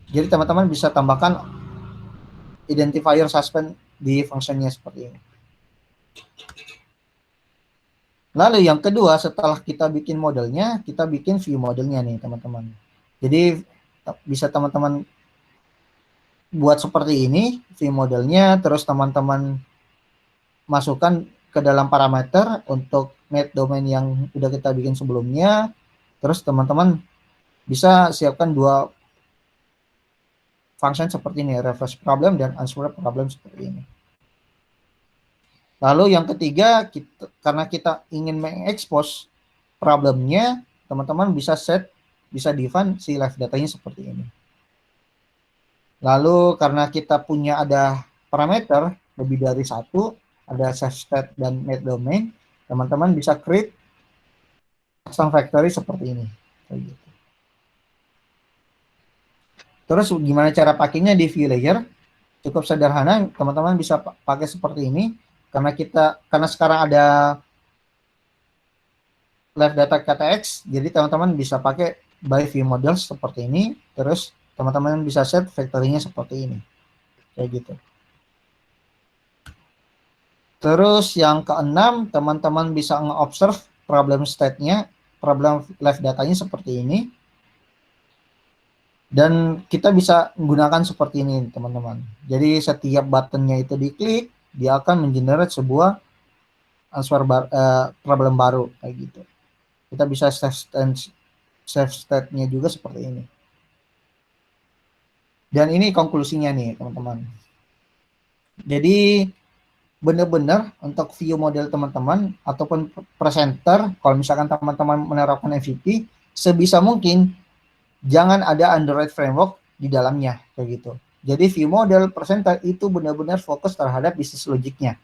jadi teman-teman bisa tambahkan identifier suspend di fungsinya seperti ini. Lalu yang kedua, setelah kita bikin modelnya, kita bikin view modelnya nih teman-teman. Jadi bisa teman-teman buat seperti ini view modelnya, terus teman-teman masukkan ke dalam parameter untuk main domain yang udah kita bikin sebelumnya. Terus teman-teman bisa siapkan dua function seperti ini, reverse problem dan unswerved problem seperti ini. Lalu yang ketiga, karena kita ingin mengekspos problemnya, teman-teman bisa define si live datanya seperti ini. Lalu karena kita punya ada parameter lebih dari satu, ada self state dan made domain, teman-teman bisa create custom factory seperti ini. Kayak gitu. Terus gimana cara pakainya di view layer? Cukup sederhana, teman-teman bisa pakai seperti ini. Karena sekarang ada live data KTX, jadi teman-teman bisa pakai by view models seperti ini. Terus teman-teman bisa set factory-nya seperti ini. Kayak gitu. Terus yang keenam, teman-teman bisa nge-observe problem state-nya, problem live datanya seperti ini. Dan kita bisa menggunakan seperti ini, teman-teman. Jadi setiap buttonnya itu diklik, dia akan mengenerate sebuah problem baru, kayak gitu. Kita bisa save state-nya juga seperti ini. Dan ini konklusinya nih, teman-teman. Jadi benar-benar untuk view model teman-teman ataupun presenter, kalau misalkan teman-teman menerapkan MVP, sebisa mungkin jangan ada Android framework di dalamnya, kayak gitu. Jadi view model presenter itu benar-benar fokus terhadap bisnis logiknya,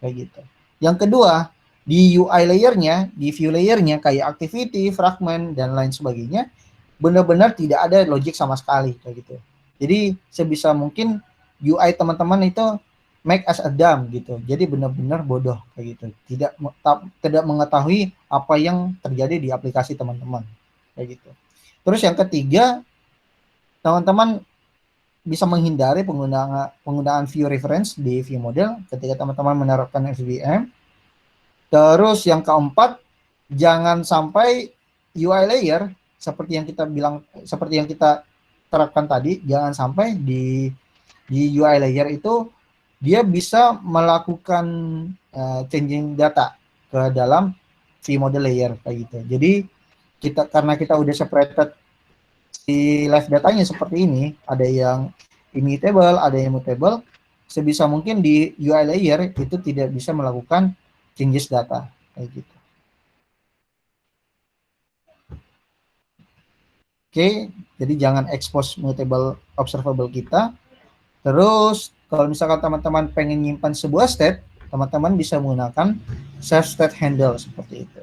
kayak gitu. Yang kedua, di UI layernya, di view layernya kayak activity, fragment dan lain sebagainya, benar-benar tidak ada logik sama sekali, kayak gitu. Jadi sebisa mungkin UI teman-teman itu make as a dumb gitu. Jadi benar-benar bodoh, kayak gitu. Tidak mengetahui apa yang terjadi di aplikasi teman-teman, kayak gitu. Terus yang ketiga, teman-teman bisa menghindari penggunaan view reference di view model ketika teman-teman menerapkan FVM. Terus yang keempat, jangan sampai UI layer seperti yang kita terapkan tadi, jangan sampai di UI layer itu dia bisa melakukan changing data ke dalam view model layer, kayak gitu. Jadi karena kita udah separated si live datanya seperti ini, ada yang immutable, ada yang mutable, sebisa mungkin di UI layer itu tidak bisa melakukan changes data, kayak gitu. Oke, jadi jangan expose mutable observable kita. Terus kalau misalkan teman-teman pengen nyimpan sebuah state, teman-teman bisa menggunakan save state handle seperti itu.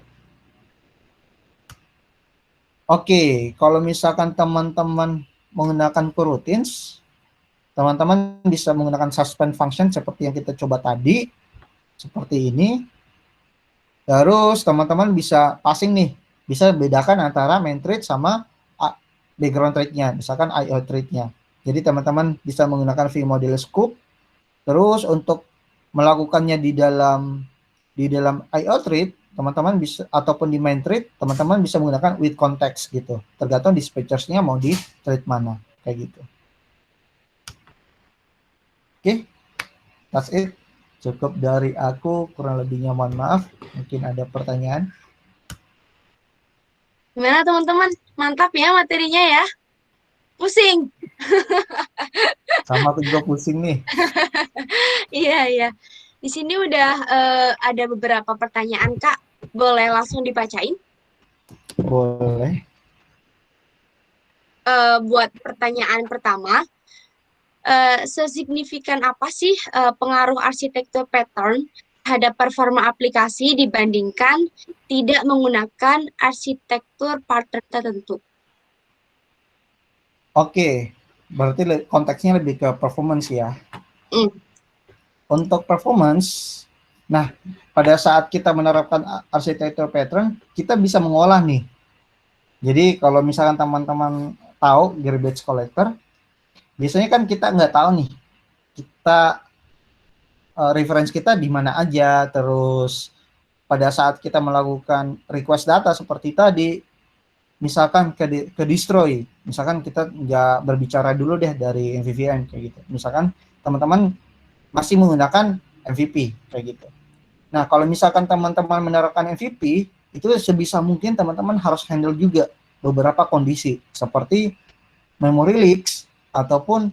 Oke, kalau misalkan teman-teman menggunakan coroutines, teman-teman bisa menggunakan suspend function seperti yang kita coba tadi, seperti ini. Terus teman-teman bisa passing nih, bisa bedakan antara main thread sama background thread-nya, misalkan IO thread-nya. Jadi teman-teman bisa menggunakan view model scope. Terus untuk melakukannya di dalam IO thread, teman-teman bisa, ataupun di main thread, teman-teman bisa menggunakan with context gitu. Tergantung dispatchers-nya mau di thread mana, kayak gitu. Oke, that's it. Cukup dari aku, kurang lebihnya mohon maaf. Mungkin ada pertanyaan. Gimana teman-teman? Mantap ya materinya ya? Pusing. Sama aku juga pusing nih. Iya. Di sini udah ada beberapa pertanyaan, Kak. Boleh langsung dibacain? Boleh. Buat pertanyaan pertama, sesignifikan apa sih pengaruh arsitektur pattern terhadap performa aplikasi dibandingkan tidak menggunakan arsitektur pattern tertentu? Oke, berarti konteksnya lebih ke performance ya. Untuk performance, nah pada saat kita menerapkan arsitektur pattern, kita bisa mengolah nih. Jadi kalau misalkan teman-teman tahu garbage collector, biasanya kan kita nggak tahu nih, kita reference kita di mana aja, terus pada saat kita melakukan request data seperti tadi, misalkan ke destroy, misalkan kita nggak berbicara dulu deh dari MVVM kayak gitu, misalkan teman-teman masih menggunakan MVP kayak gitu. Nah kalau misalkan teman-teman menerapkan MVP, itu sebisa mungkin teman-teman harus handle juga beberapa kondisi seperti memory leaks ataupun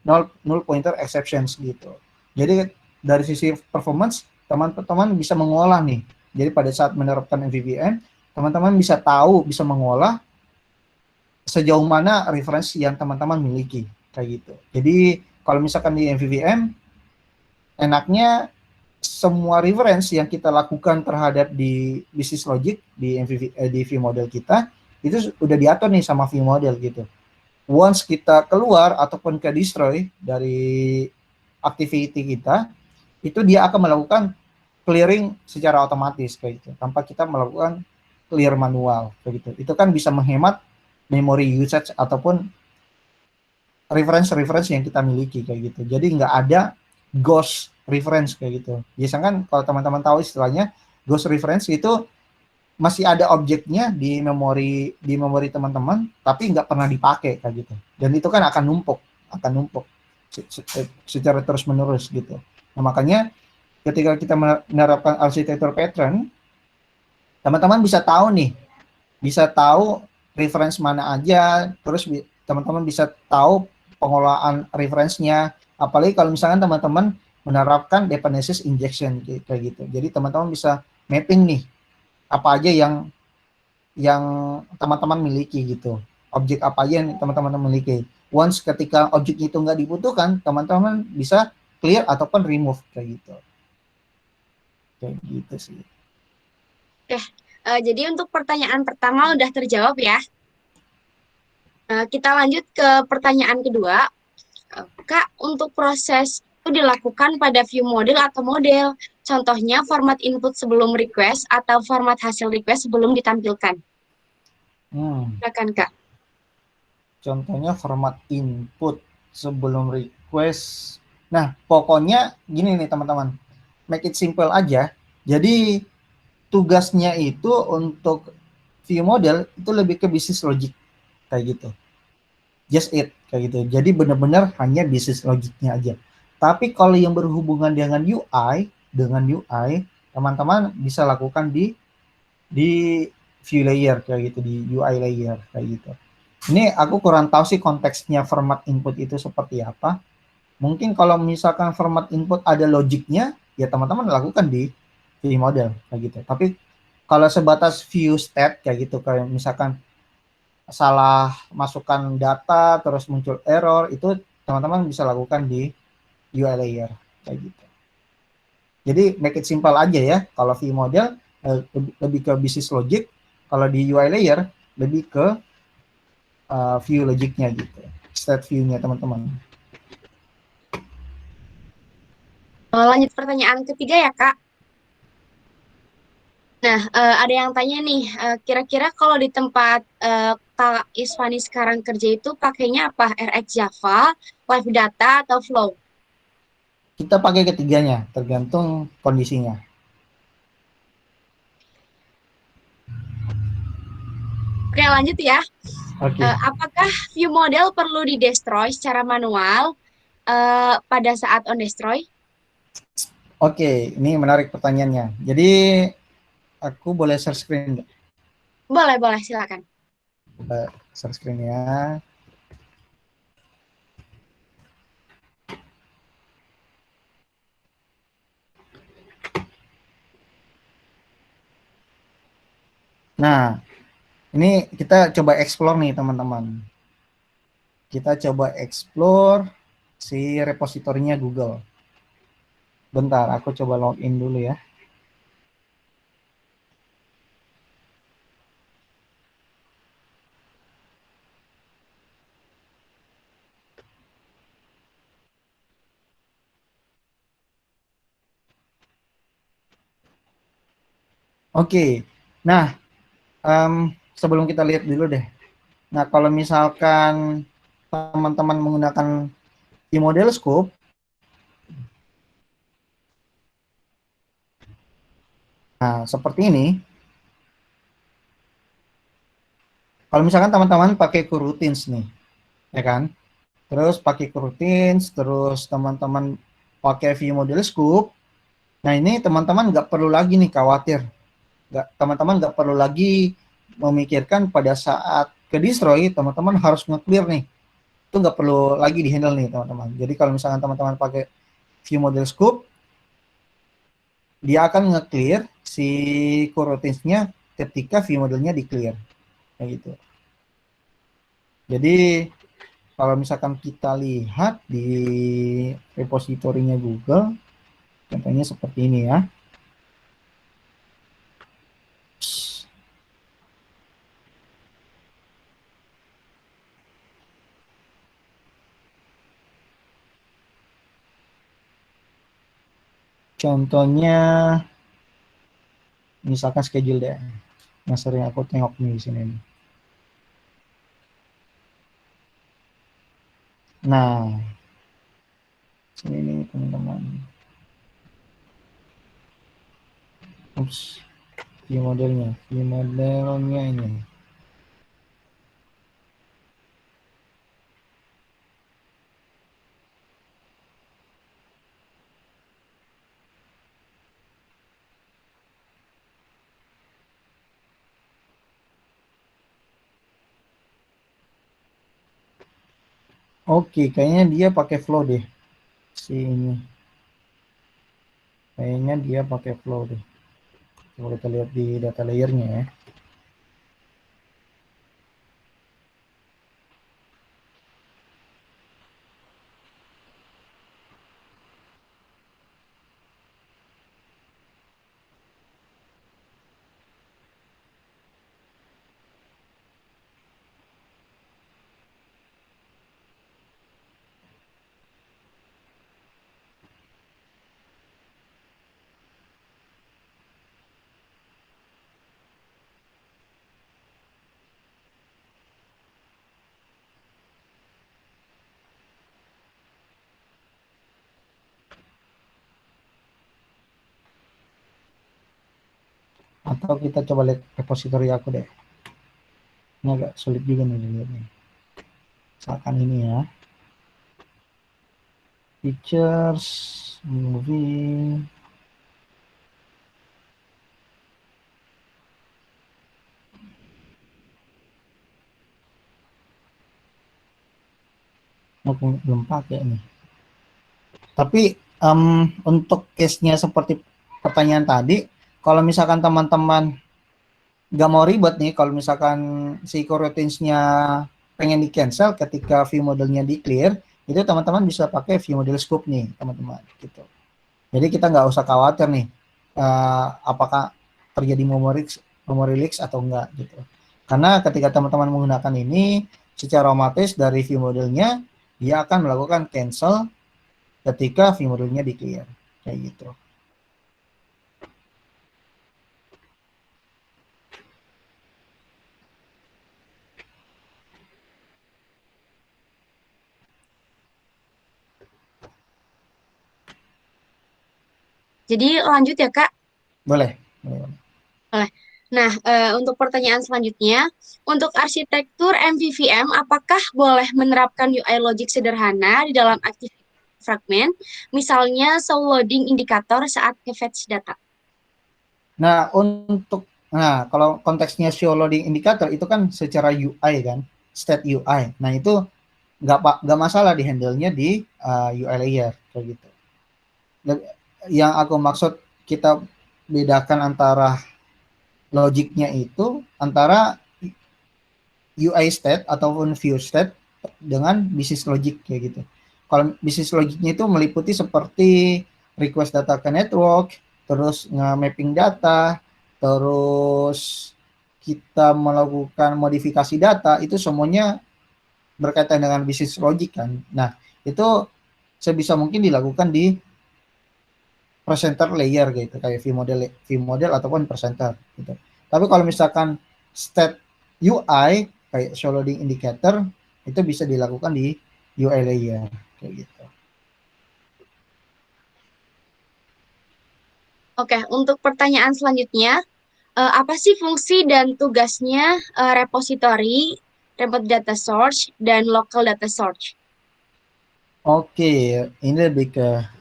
null pointer exceptions gitu. Jadi dari sisi performance teman-teman bisa mengolah nih. Jadi pada saat menerapkan MVVM, teman-teman bisa tahu, bisa mengolah sejauh mana referensi yang teman-teman miliki kayak gitu. Jadi kalau misalkan di MVVM, enaknya semua reference yang kita lakukan terhadap di business logic di di view model kita itu udah diatur nih sama view model gitu. Once kita keluar ataupun ke destroy dari activity kita, itu dia akan melakukan clearing secara otomatis kayak gitu, tanpa kita melakukan clear manual kayak gitu. Itu kan bisa menghemat memory usage ataupun reference yang kita miliki kayak gitu. Jadi nggak ada ghost reference kayak gitu. Biasanya kan kalau teman-teman tahu istilahnya ghost reference itu masih ada objeknya di memori teman-teman, tapi nggak pernah dipakai kayak gitu. Dan itu kan akan numpuk secara terus-menerus gitu. Nah, makanya ketika kita menerapkan arsitektur pattern, teman-teman bisa tahu reference mana aja, terus teman-teman bisa tahu pengolahan referensinya. Apalagi kalau misalkan teman-teman menerapkan dependencies injection kayak gitu. Jadi teman-teman bisa mapping nih apa aja yang teman-teman miliki gitu. Objek apa aja yang teman-teman miliki. Once ketika objek itu nggak dibutuhkan, teman-teman bisa clear ataupun remove kayak gitu. Kayak gitu sih. Jadi untuk pertanyaan pertama udah terjawab ya. Kita lanjut ke pertanyaan kedua. Kak, untuk proses itu dilakukan pada view model atau model. Contohnya format input sebelum request atau format hasil request sebelum ditampilkan. Silakan Kak. Contohnya format input sebelum request. Nah, pokoknya gini nih teman-teman. Make it simple aja. Jadi tugasnya itu untuk view model itu lebih ke business logic kayak gitu. Just it kayak gitu. Jadi benar-benar hanya business logicnya aja. Tapi kalau yang berhubungan dengan UI, teman-teman bisa lakukan di view layer kayak gitu, di UI layer kayak gitu. Ini aku kurang tahu sih konteksnya format input itu seperti apa. Mungkin kalau misalkan format input ada logiknya, ya teman-teman lakukan di view model kayak gitu. Tapi kalau sebatas view state kayak gitu, kayak misalkan salah masukkan data terus muncul error, itu teman-teman bisa lakukan di UI layer kayak gitu. Jadi make it simple aja ya. Kalau view model lebih ke business logic, kalau di UI layer lebih ke view logiknya gitu, state view-nya teman-teman. Lanjut pertanyaan ketiga ya Kak. Nah, ada yang tanya nih, kira-kira kalau di tempat Kak Isfani sekarang kerja itu pakainya apa? RX Java, Live Data, atau Flow? Kita pakai ketiganya, tergantung kondisinya. Oke, lanjut ya. Oke. Apakah view model perlu di-destroy secara manual pada saat on destroy? Oke, ini menarik pertanyaannya. Jadi aku boleh share screen nggak? Boleh, silakan. Share screen ya. Nah, ini kita coba explore nih teman-teman. Kita coba explore si repositorinya Google. Bentar, aku coba login dulu ya. Oke, nah sebelum kita lihat dulu deh. Nah, kalau misalkan teman-teman menggunakan model scope, nah seperti ini. Kalau misalkan teman-teman pakai coroutines nih, ya kan? Terus pakai coroutines, terus teman-teman pakai view model scope. Nah, ini teman-teman nggak perlu lagi nih khawatir. Teman-teman nggak perlu lagi memikirkan pada saat ke destroy, teman-teman harus nge-clear nih itu nggak perlu lagi di handle nih teman-teman. Jadi kalau misalkan teman-teman pakai view model scope, dia akan nge-clear si coroutinesnya ketika view modelnya di clear kayak gitu. Jadi kalau misalkan kita lihat di repositorinya Google, contohnya seperti ini ya. Contohnya misalkan schedule deh. Yang sering aku tengok nih di sini nih. Nah, sini nih teman-teman. Ups, view modelnya ini. Oke, kayaknya dia pakai flow deh. Si ini. Kayaknya dia pakai flow deh. Coba kita lihat di data layernya ya. Atau kita coba lihat repository aku deh. Ini agak sulit juga nih dilihatnya. Misalkan ini ya. Features, movie. Aku belum pakai nih. Tapi untuk case-nya seperti pertanyaan tadi, kalau misalkan teman-teman nggak mau ribet nih, kalau misalkan si coroutines-nya pengen di cancel ketika view modelnya di clear, itu teman-teman bisa pakai view model scope nih teman-teman gitu. Jadi kita nggak usah khawatir nih apakah terjadi memory leaks atau enggak gitu. Karena ketika teman-teman menggunakan ini secara otomatis dari view modelnya dia akan melakukan cancel ketika view modelnya di clear kayak gitu. Jadi lanjut ya Kak. Boleh. Boleh. Nah, untuk pertanyaan selanjutnya, untuk arsitektur MVVM, apakah boleh menerapkan UI logic sederhana di dalam activity fragment, misalnya show loading indikator saat nge-fetch data? Nah, kalau konteksnya show loading indicator itu kan secara UI kan, state UI. Nah, itu nggak masalah di handle-nya di UI layer kayak gitu. Yang aku maksud kita bedakan antara logiknya itu antara UI state ataupun view state dengan business logic kayak gitu. Kalau business logicnya itu meliputi seperti request data ke network, terus nge-mapping data, terus kita melakukan modifikasi data, itu semuanya berkaitan dengan business logic kan. Nah, itu sebisa mungkin dilakukan di presenter layer gitu, kayak view model ataupun presenter gitu. Tapi kalau misalkan state UI kayak show loading indicator itu bisa dilakukan di UI layer kayak gitu. Oke, untuk pertanyaan selanjutnya, apa sih fungsi dan tugasnya repository, remote data source, dan local data source? Oke, ini lebih ke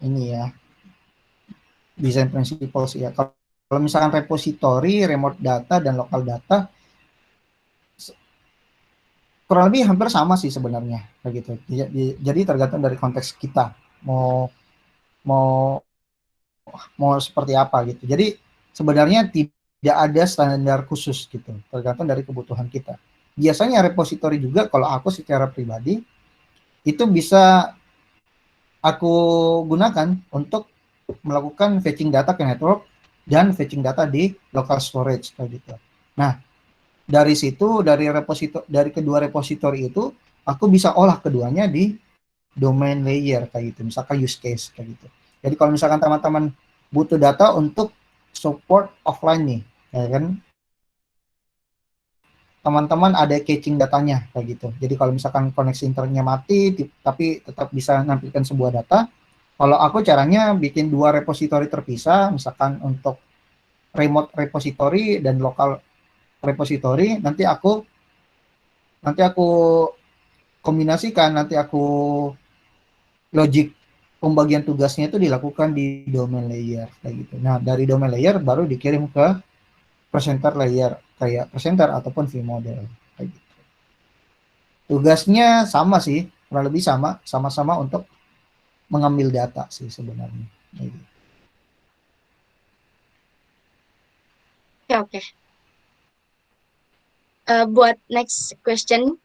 ini ya, design principles ya. Kalau misalkan repository, remote data dan local data kurang lebih hampir sama sih sebenarnya kayak gitu. Jadi tergantung dari konteks kita mau mau mau seperti apa gitu. Jadi sebenarnya tidak ada standar khusus gitu, tergantung dari kebutuhan kita. Biasanya repositori juga kalau aku secara pribadi itu bisa aku gunakan untuk melakukan fetching data ke network dan fetching data di local storage kayak gitu. Nah, dari situ dari kedua repositori itu aku bisa olah keduanya di domain layer kayak gitu, misalkan use case kayak gitu. Jadi kalau misalkan teman-teman butuh data untuk support offline nih, ya kan, teman-teman ada caching datanya kayak gitu. Jadi kalau misalkan koneksi internetnya mati tapi tetap bisa menampilkan sebuah data, kalau aku caranya bikin dua repository terpisah, misalkan untuk remote repository dan local repository, nanti aku kombinasikan, nanti aku logic pembagian tugasnya itu dilakukan di domain layer kayak gitu. Nah, dari domain layer baru dikirim ke presenter layer kayak presenter ataupun view model kayak gitu. Tugasnya sama sih, kurang lebih sama-sama untuk mengambil data sih sebenarnya. Kayak gitu. Oke, oke. Buat next question,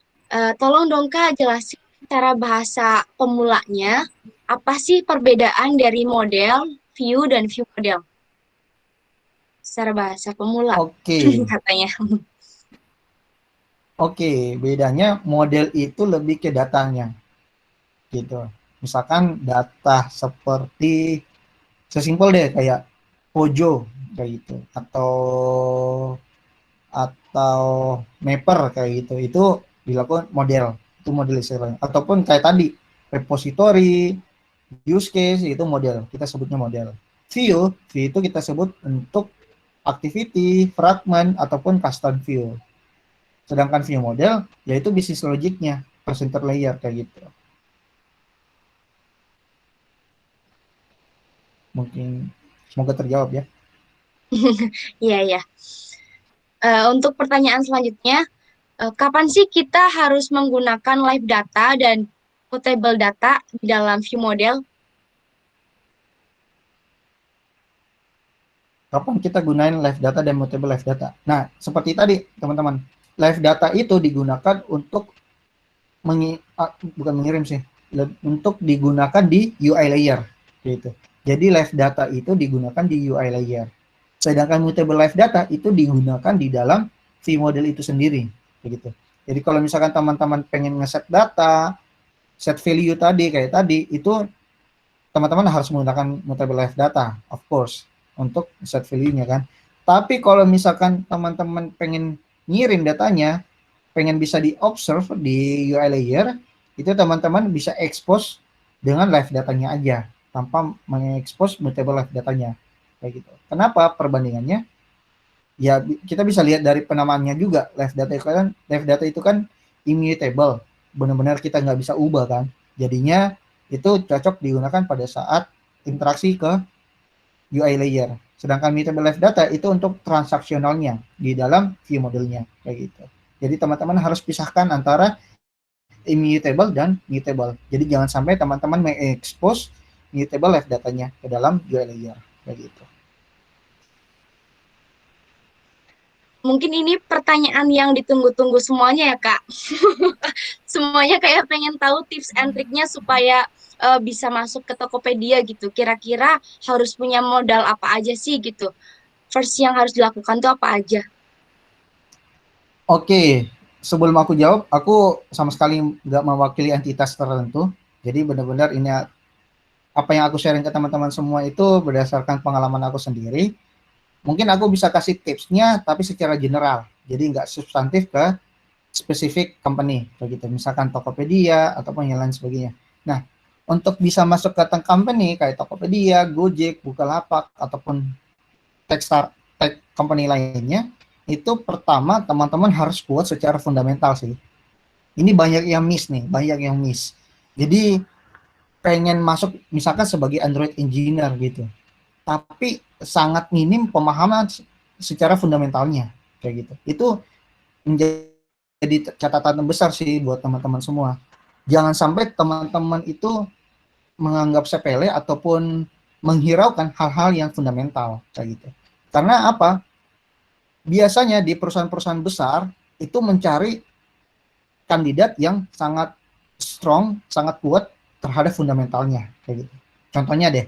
tolong dong Kak jelasin cara bahasa pemulanya, apa sih perbedaan dari model, view, dan view model? Secara bahasa pemula, Oke, katanya. bedanya model itu lebih ke datanya gitu. Misalkan data seperti sesimpel deh kayak Pojo kayak gitu atau mapper kayak gitu, itu dilakukan itu model istilahnya, ataupun kayak tadi repository, use case, itu model, kita sebutnya model. View itu kita sebut untuk activity, fragment, ataupun custom view. Sedangkan view model yaitu business logicnya, presenter layer kayak gitu. Mungkin semoga terjawab ya. Iya, iya. Untuk pertanyaan selanjutnya, kapan sih kita harus menggunakan live data dan mutable data di dalam view model? Kapan kita gunain live data dan mutable live data? Nah, seperti tadi teman-teman, live data itu digunakan untuk bukan mengirim sih, untuk digunakan di UI layer gitu. Jadi live data itu digunakan di UI layer. Sedangkan mutable live data itu digunakan di dalam vModel itu sendiri begitu. Jadi kalau misalkan teman-teman pengen ngeset data, set value tadi kayak tadi, itu teman-teman harus menggunakan mutable live data of course untuk set value-nya kan. Tapi kalau misalkan teman-teman pengen ngirim datanya, pengen bisa di-observe di UI layer, itu teman-teman bisa expose dengan live datanya aja, tanpa mengekspos mutable live datanya. Kayak gitu. Kenapa perbandingannya? Ya, kita bisa lihat dari penamaannya juga. Live data itu kan immutable. Benar-benar kita nggak bisa ubah kan. Jadinya itu cocok digunakan pada saat interaksi ke UI layer. Sedangkan mutable live data itu untuk transaksionalnya di dalam view modelnya kayak gitu. Jadi teman-teman harus pisahkan antara immutable dan mutable. Jadi jangan sampai teman-teman mengekspos mutable live datanya ke dalam UI layer kayak gitu. Mungkin ini pertanyaan yang ditunggu-tunggu semuanya ya, Kak. Semuanya kayak pengen tahu tips and triknya supaya bisa masuk ke Tokopedia gitu. Kira-kira harus punya modal apa aja sih gitu. First yang harus dilakukan tuh apa aja? Oke, sebelum aku jawab, aku sama sekali nggak mewakili entitas tertentu. Jadi benar-benar ini apa yang aku sharing ke teman-teman semua itu berdasarkan pengalaman aku sendiri. Mungkin aku bisa kasih tipsnya, tapi secara general. Jadi nggak substantif ke spesifik company, begitu. Misalkan Tokopedia ataupun yang lain sebagainya. Nah, untuk bisa masuk ke company kayak Tokopedia, Gojek, Bukalapak, ataupun tech company lainnya, itu pertama teman-teman harus kuat secara fundamental sih. Ini banyak yang miss nih, banyak yang miss. Jadi pengen masuk misalkan sebagai Android engineer gitu, tapi sangat minim pemahaman secara fundamentalnya kayak gitu. Itu menjadi jadi catatan besar sih buat teman-teman semua. Jangan sampai teman-teman itu menganggap sepele ataupun menghiraukan hal-hal yang fundamental kayak gitu. Karena apa? Biasanya di perusahaan-perusahaan besar itu mencari kandidat yang sangat strong, sangat kuat terhadap fundamentalnya kayak gitu. Contohnya deh,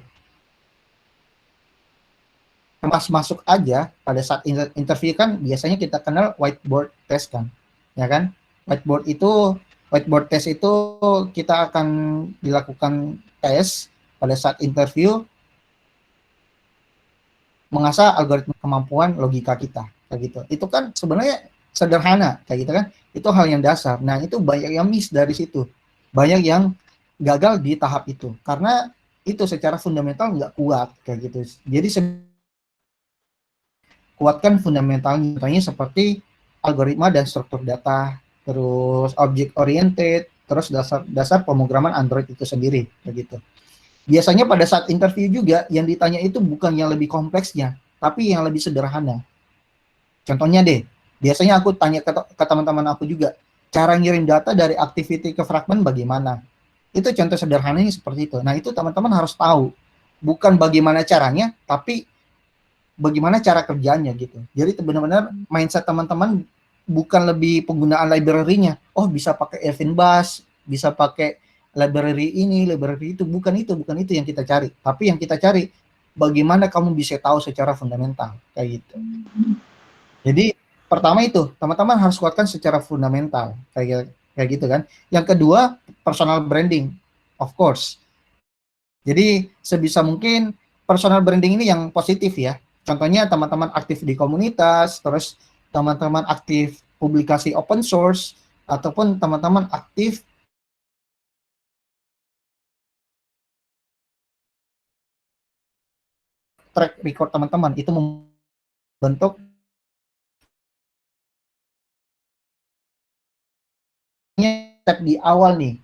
pas masuk aja pada saat interview kan biasanya kita kenal whiteboard test kan, ya kan? Whiteboard test itu kita akan dilakukan tes pada saat interview mengasah algoritma kemampuan logika kita kayak gitu. Itu kan sebenarnya sederhana kayak gitu kan. Itu hal yang dasar. Nah, itu banyak yang miss dari situ. Banyak yang gagal di tahap itu karena itu secara fundamental nggak kuat kayak gitu. Jadi kuatkan fundamentalnya, contohnya seperti algoritma dan struktur data, terus object oriented, terus dasar pemrograman Android itu sendiri kayak gitu. Biasanya pada saat interview juga yang ditanya itu bukan yang lebih kompleksnya, tapi yang lebih sederhana. Contohnya deh, biasanya aku tanya ke teman-teman aku juga, cara ngirim data dari activity ke fragment bagaimana? Itu contoh sederhananya seperti itu. Nah, itu teman-teman harus tahu. Bukan bagaimana caranya, tapi bagaimana cara kerjanya gitu. Jadi benar-benar mindset teman-teman bukan lebih penggunaan library-nya. Oh, bisa pakai Evin Bash, bisa pakai library ini, library itu. Bukan itu yang kita cari. Tapi yang kita cari bagaimana kamu bisa tahu secara fundamental kayak gitu. Jadi pertama itu teman-teman harus kuatkan secara fundamental kayak gitu kan. Yang kedua, personal branding, of course. Jadi sebisa mungkin personal branding ini yang positif ya. Contohnya teman-teman aktif di komunitas, terus teman-teman aktif publikasi open source, ataupun teman-teman aktif track record teman-teman, itu membentuk step di awal nih.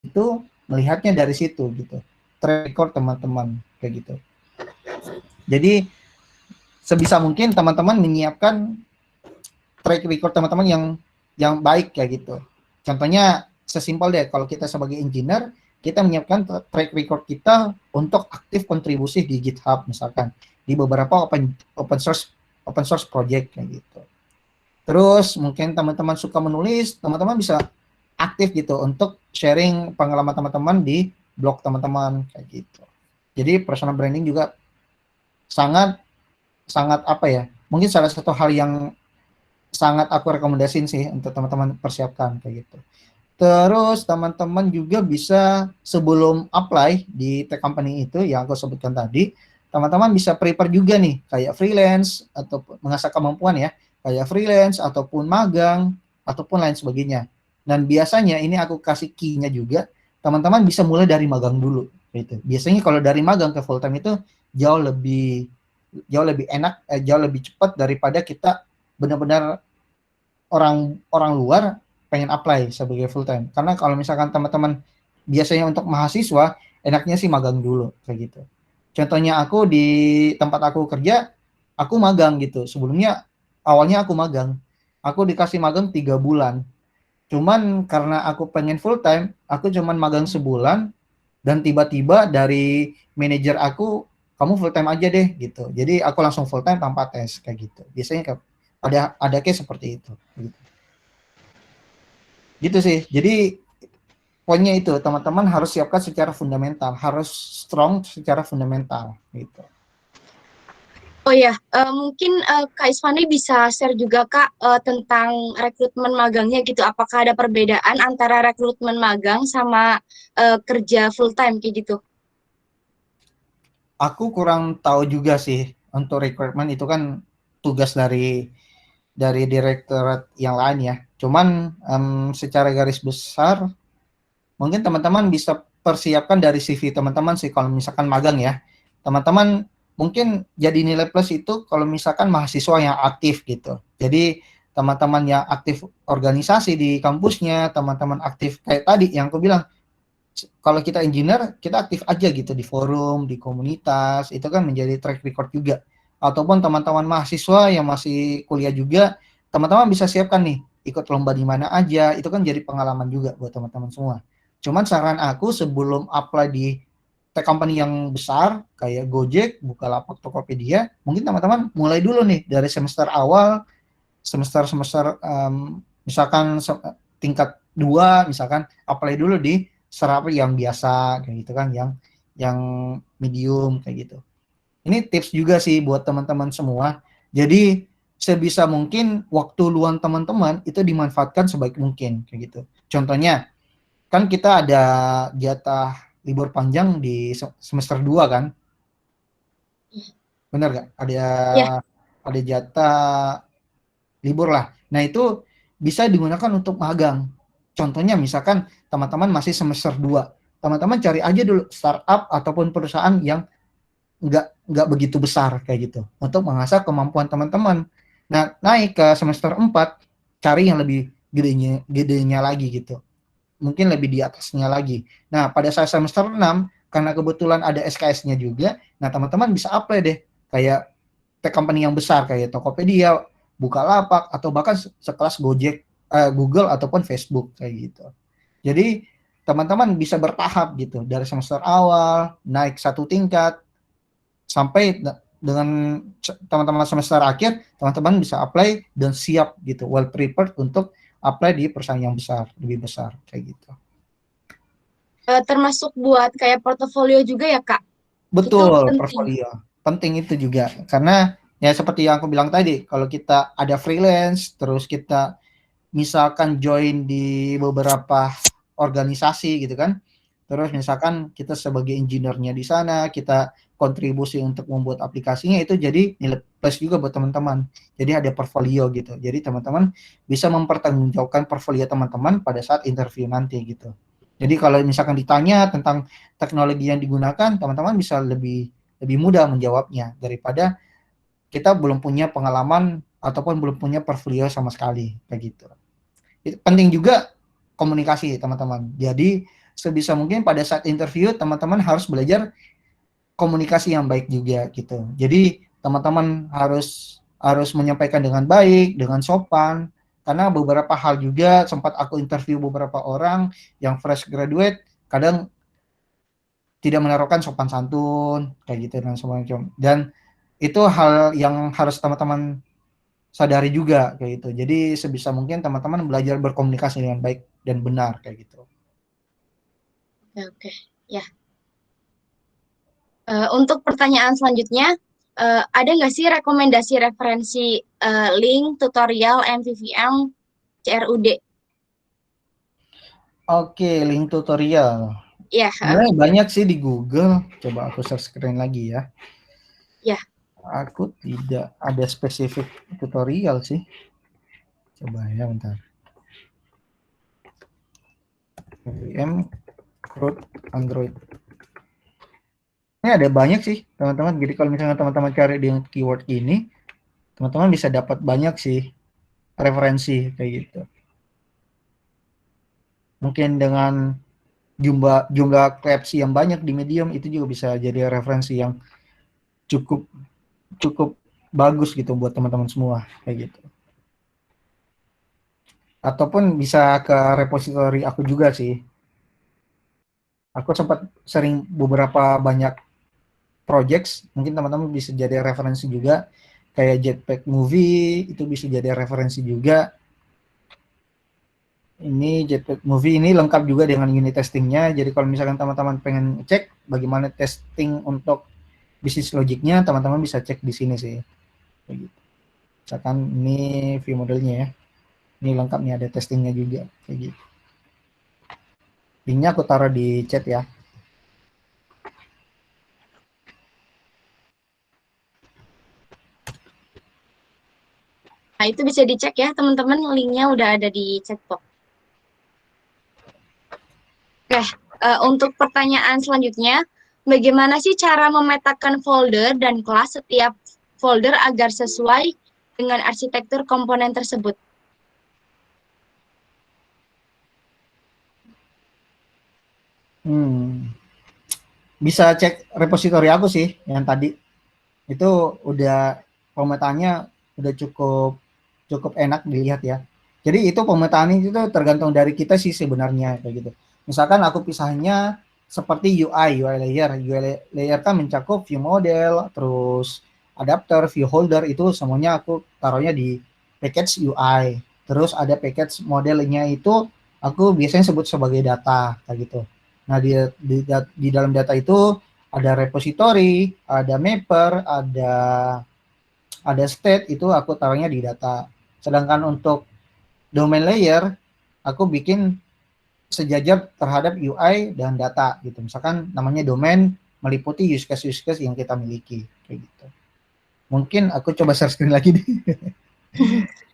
Itu melihatnya dari situ gitu. Track record teman-teman kayak gitu. Jadi sebisa mungkin teman-teman menyiapkan track record teman-teman yang baik kayak gitu. Contohnya sesimpel deh, kalau kita sebagai engineer, kita menyiapkan track record kita untuk aktif kontribusi di GitHub misalkan di beberapa open source project kayak gitu. Terus mungkin teman-teman suka menulis, teman-teman bisa aktif gitu untuk sharing pengalaman teman-teman di blog teman-teman kayak gitu. Jadi personal branding juga sangat apa ya? Mungkin salah satu hal yang sangat aku rekomendasiin sih untuk teman-teman persiapkan kayak gitu. Terus teman-teman juga bisa sebelum apply di tech company itu yang aku sebutkan tadi, teman-teman bisa prepare juga nih kayak freelance atau mengasah kemampuan ya, kayak freelance ataupun magang ataupun lain sebagainya. Dan biasanya ini aku kasih key-nya juga, teman-teman bisa mulai dari magang dulu gitu. Biasanya kalau dari magang ke full time itu jauh lebih enak, jauh lebih cepat daripada kita benar-benar orang luar pengen apply sebagai full time. Karena kalau misalkan teman-teman biasanya untuk mahasiswa enaknya sih magang dulu kayak gitu. Contohnya aku di tempat aku kerja, aku magang gitu. Sebelumnya awalnya aku magang. Aku dikasih magang 3 bulan. Cuman karena aku pengen full time, aku cuman magang sebulan dan tiba-tiba dari manajer aku, kamu full time aja deh gitu. Jadi aku langsung full time tanpa tes kayak gitu. Biasanya ada case seperti itu gitu sih. Jadi poinnya itu teman-teman harus siapkan secara fundamental, harus strong secara fundamental gitu. Oh ya, mungkin Kak Isfani bisa share juga Kak tentang rekrutmen magangnya gitu. Apakah ada perbedaan antara rekrutmen magang sama kerja full time kayak gitu? Aku kurang tahu juga sih untuk recruitment itu kan tugas dari direktorat yang lain ya. Cuman secara garis besar mungkin teman-teman bisa persiapkan dari CV teman-teman sih kalau misalkan magang ya. Teman-teman mungkin jadi nilai plus itu kalau misalkan mahasiswa yang aktif gitu. Jadi teman-teman yang aktif organisasi di kampusnya, teman-teman aktif kayak tadi yang aku bilang, kalau kita engineer, kita aktif aja gitu di forum, di komunitas, itu kan menjadi track record juga. ataupun teman-teman mahasiswa yang masih kuliah juga, teman-teman bisa siapkan nih ikut lomba di mana aja, itu kan jadi pengalaman juga buat teman-teman semua. Cuman saran aku sebelum apply di tech company yang besar kayak Gojek, Bukalapak, Tokopedia, mungkin teman-teman mulai dulu nih dari semester awal, semester misalkan tingkat 2 misalkan apply dulu di startup yang biasa kayak gitu kan, yang medium kayak gitu. Ini tips juga sih buat teman-teman semua. Jadi sebisa mungkin waktu luang teman-teman itu dimanfaatkan sebaik mungkin kayak gitu. Contohnya kan kita ada jatah libur panjang di semester 2 kan? Benar gak? Ya, Ada jatah libur lah. Nah, itu bisa digunakan untuk magang. Contohnya misalkan teman-teman masih semester 2, teman-teman cari aja dulu startup ataupun perusahaan yang nggak begitu besar kayak gitu untuk mengasah kemampuan teman-teman. Nah, naik ke semester 4 cari yang lebih gedenya lagi gitu. Mungkin lebih di atasnya lagi. Nah, pada saat semester 6 karena kebetulan ada SKS-nya juga, nah teman-teman bisa apply deh kayak tech company yang besar kayak Tokopedia, Bukalapak atau bahkan sekelas Gojek, Google ataupun Facebook kayak gitu. Jadi teman-teman bisa bertahap gitu dari semester awal naik satu tingkat sampai dengan teman-teman semester akhir teman-teman bisa apply dan siap gitu, well prepared untuk apply di perusahaan yang besar, lebih besar kayak gitu. termasuk buat kayak portofolio juga ya, Kak? Itu Betul, penting. portfolio penting itu juga karena ya seperti yang aku bilang tadi, kalau kita ada freelance terus kita misalkan join di beberapa organisasi gitu kan, terus misalkan kita sebagai engineer-nya di sana, kita kontribusi untuk membuat aplikasinya, itu jadi nilai plus juga buat teman-teman. Jadi ada portfolio gitu. Jadi teman-teman bisa mempertanggungjawabkan portfolio teman-teman pada saat interview nanti gitu. Jadi kalau misalkan ditanya tentang teknologi yang digunakan, teman-teman bisa lebih mudah menjawabnya daripada kita belum punya pengalaman ataupun belum punya portfolio sama sekali kayak gitu. Itu penting juga komunikasi teman-teman. Jadi sebisa mungkin pada saat interview teman-teman harus belajar komunikasi yang baik juga gitu. Jadi teman-teman harus menyampaikan dengan baik, dengan sopan, karena beberapa hal juga sempat aku interview beberapa orang yang fresh graduate, kadang tidak menaruhkan sopan santun kayak gitu dan semacam. Dan itu hal yang harus teman-teman sadari juga kayak gitu. Jadi sebisa mungkin teman-teman belajar berkomunikasi dengan baik dan benar kayak gitu. Oke, ya. Untuk pertanyaan selanjutnya, ada nggak sih rekomendasi referensi link tutorial MVVM CRUD? Oke, link tutorial. Ya, Sebenarnya banyak sih di Google. Coba aku share screen lagi ya. ya. Aku tidak ada spesifik tutorial sih. Coba ya bentar. MVM Root Android. Ini ada banyak sih teman-teman. Jadi kalau misalnya teman-teman cari di keyword ini, teman-teman bisa dapat banyak sih referensi kayak gitu. Mungkin dengan jumlah klipsi yang banyak di Medium itu juga bisa jadi referensi yang cukup cukup bagus gitu buat teman-teman semua kayak gitu. Ataupun bisa ke repository aku juga sih. Aku sempat sering beberapa banyak projects, mungkin teman-teman bisa jadi referensi juga. Kayak Jetpack Movie itu bisa jadi referensi juga. Ini Jetpack Movie ini lengkap juga dengan unit testingnya. Jadi kalau misalkan teman-teman pengen cek bagaimana testing untuk bisnis logiknya, teman-teman bisa cek di sini sih. Misalkan ini view modelnya ya. Ini lengkap nih, ada testingnya juga kayak gitu. Linknya aku taruh di chat ya. Nah, itu bisa dicek ya, teman-teman. Linknya udah ada di chat box. Oke, untuk pertanyaan selanjutnya, bagaimana sih cara memetakan folder dan kelas setiap folder agar sesuai dengan arsitektur komponen tersebut? Bisa cek repository aku sih yang tadi. Itu udah pemetaannya udah cukup enak dilihat ya. Jadi itu pemetaan itu tergantung dari kita sih sebenarnya kayak gitu. Misalkan aku pisahnya seperti UI layer. UI layer kan mencakup view model, terus adapter, view holder itu semuanya aku taruhnya di package UI. Terus ada package modelnya itu aku biasanya sebut sebagai data kayak gitu. Nah, di dalam data itu ada repository, ada mapper, ada state itu aku taruhnya di data. Sedangkan untuk domain layer aku bikin sejajar terhadap UI dan data gitu. Misalkan namanya domain meliputi use case yang kita miliki kayak gitu. Mungkin aku coba share screen lagi deh.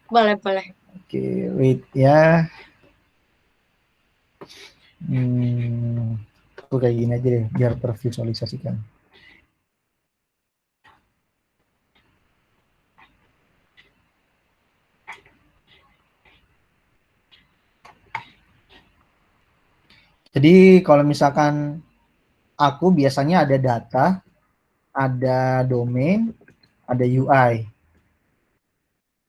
Boleh, boleh. Oke, wait ya. Aku kayak gini aja deh biar tervisualisasikan. Jadi kalau misalkan aku biasanya ada data, ada domain, ada UI.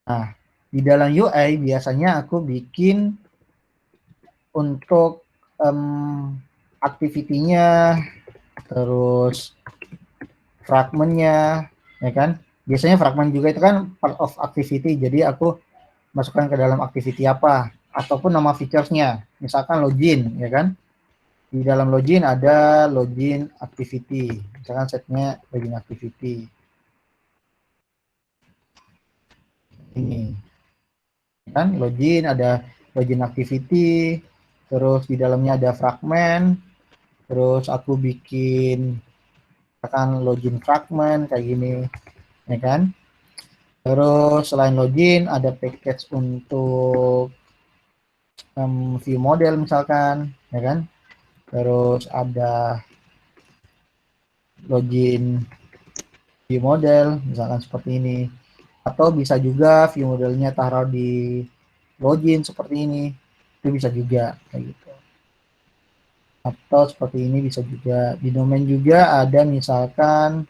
Nah, di dalam UI biasanya aku bikin untuk activity-nya, terus fragmennya, ya kan? Biasanya fragmen juga itu kan part of activity, jadi aku masukkan ke dalam activity apa, ataupun nama features-nya, misalkan login, ya kan? Di dalam login ada login activity, misalkan setnya login activity. Ini, kan login, ada login activity, terus di dalamnya ada fragment, terus aku bikin misalkan login fragment kayak gini, ya kan? Terus selain login ada package untuk view model misalkan, ya kan? Terus ada login view model misalkan seperti ini. Atau bisa juga view modelnya taruh di login seperti ini. Itu bisa juga kayak gitu. Atau seperti ini bisa juga. Di domain juga ada misalkan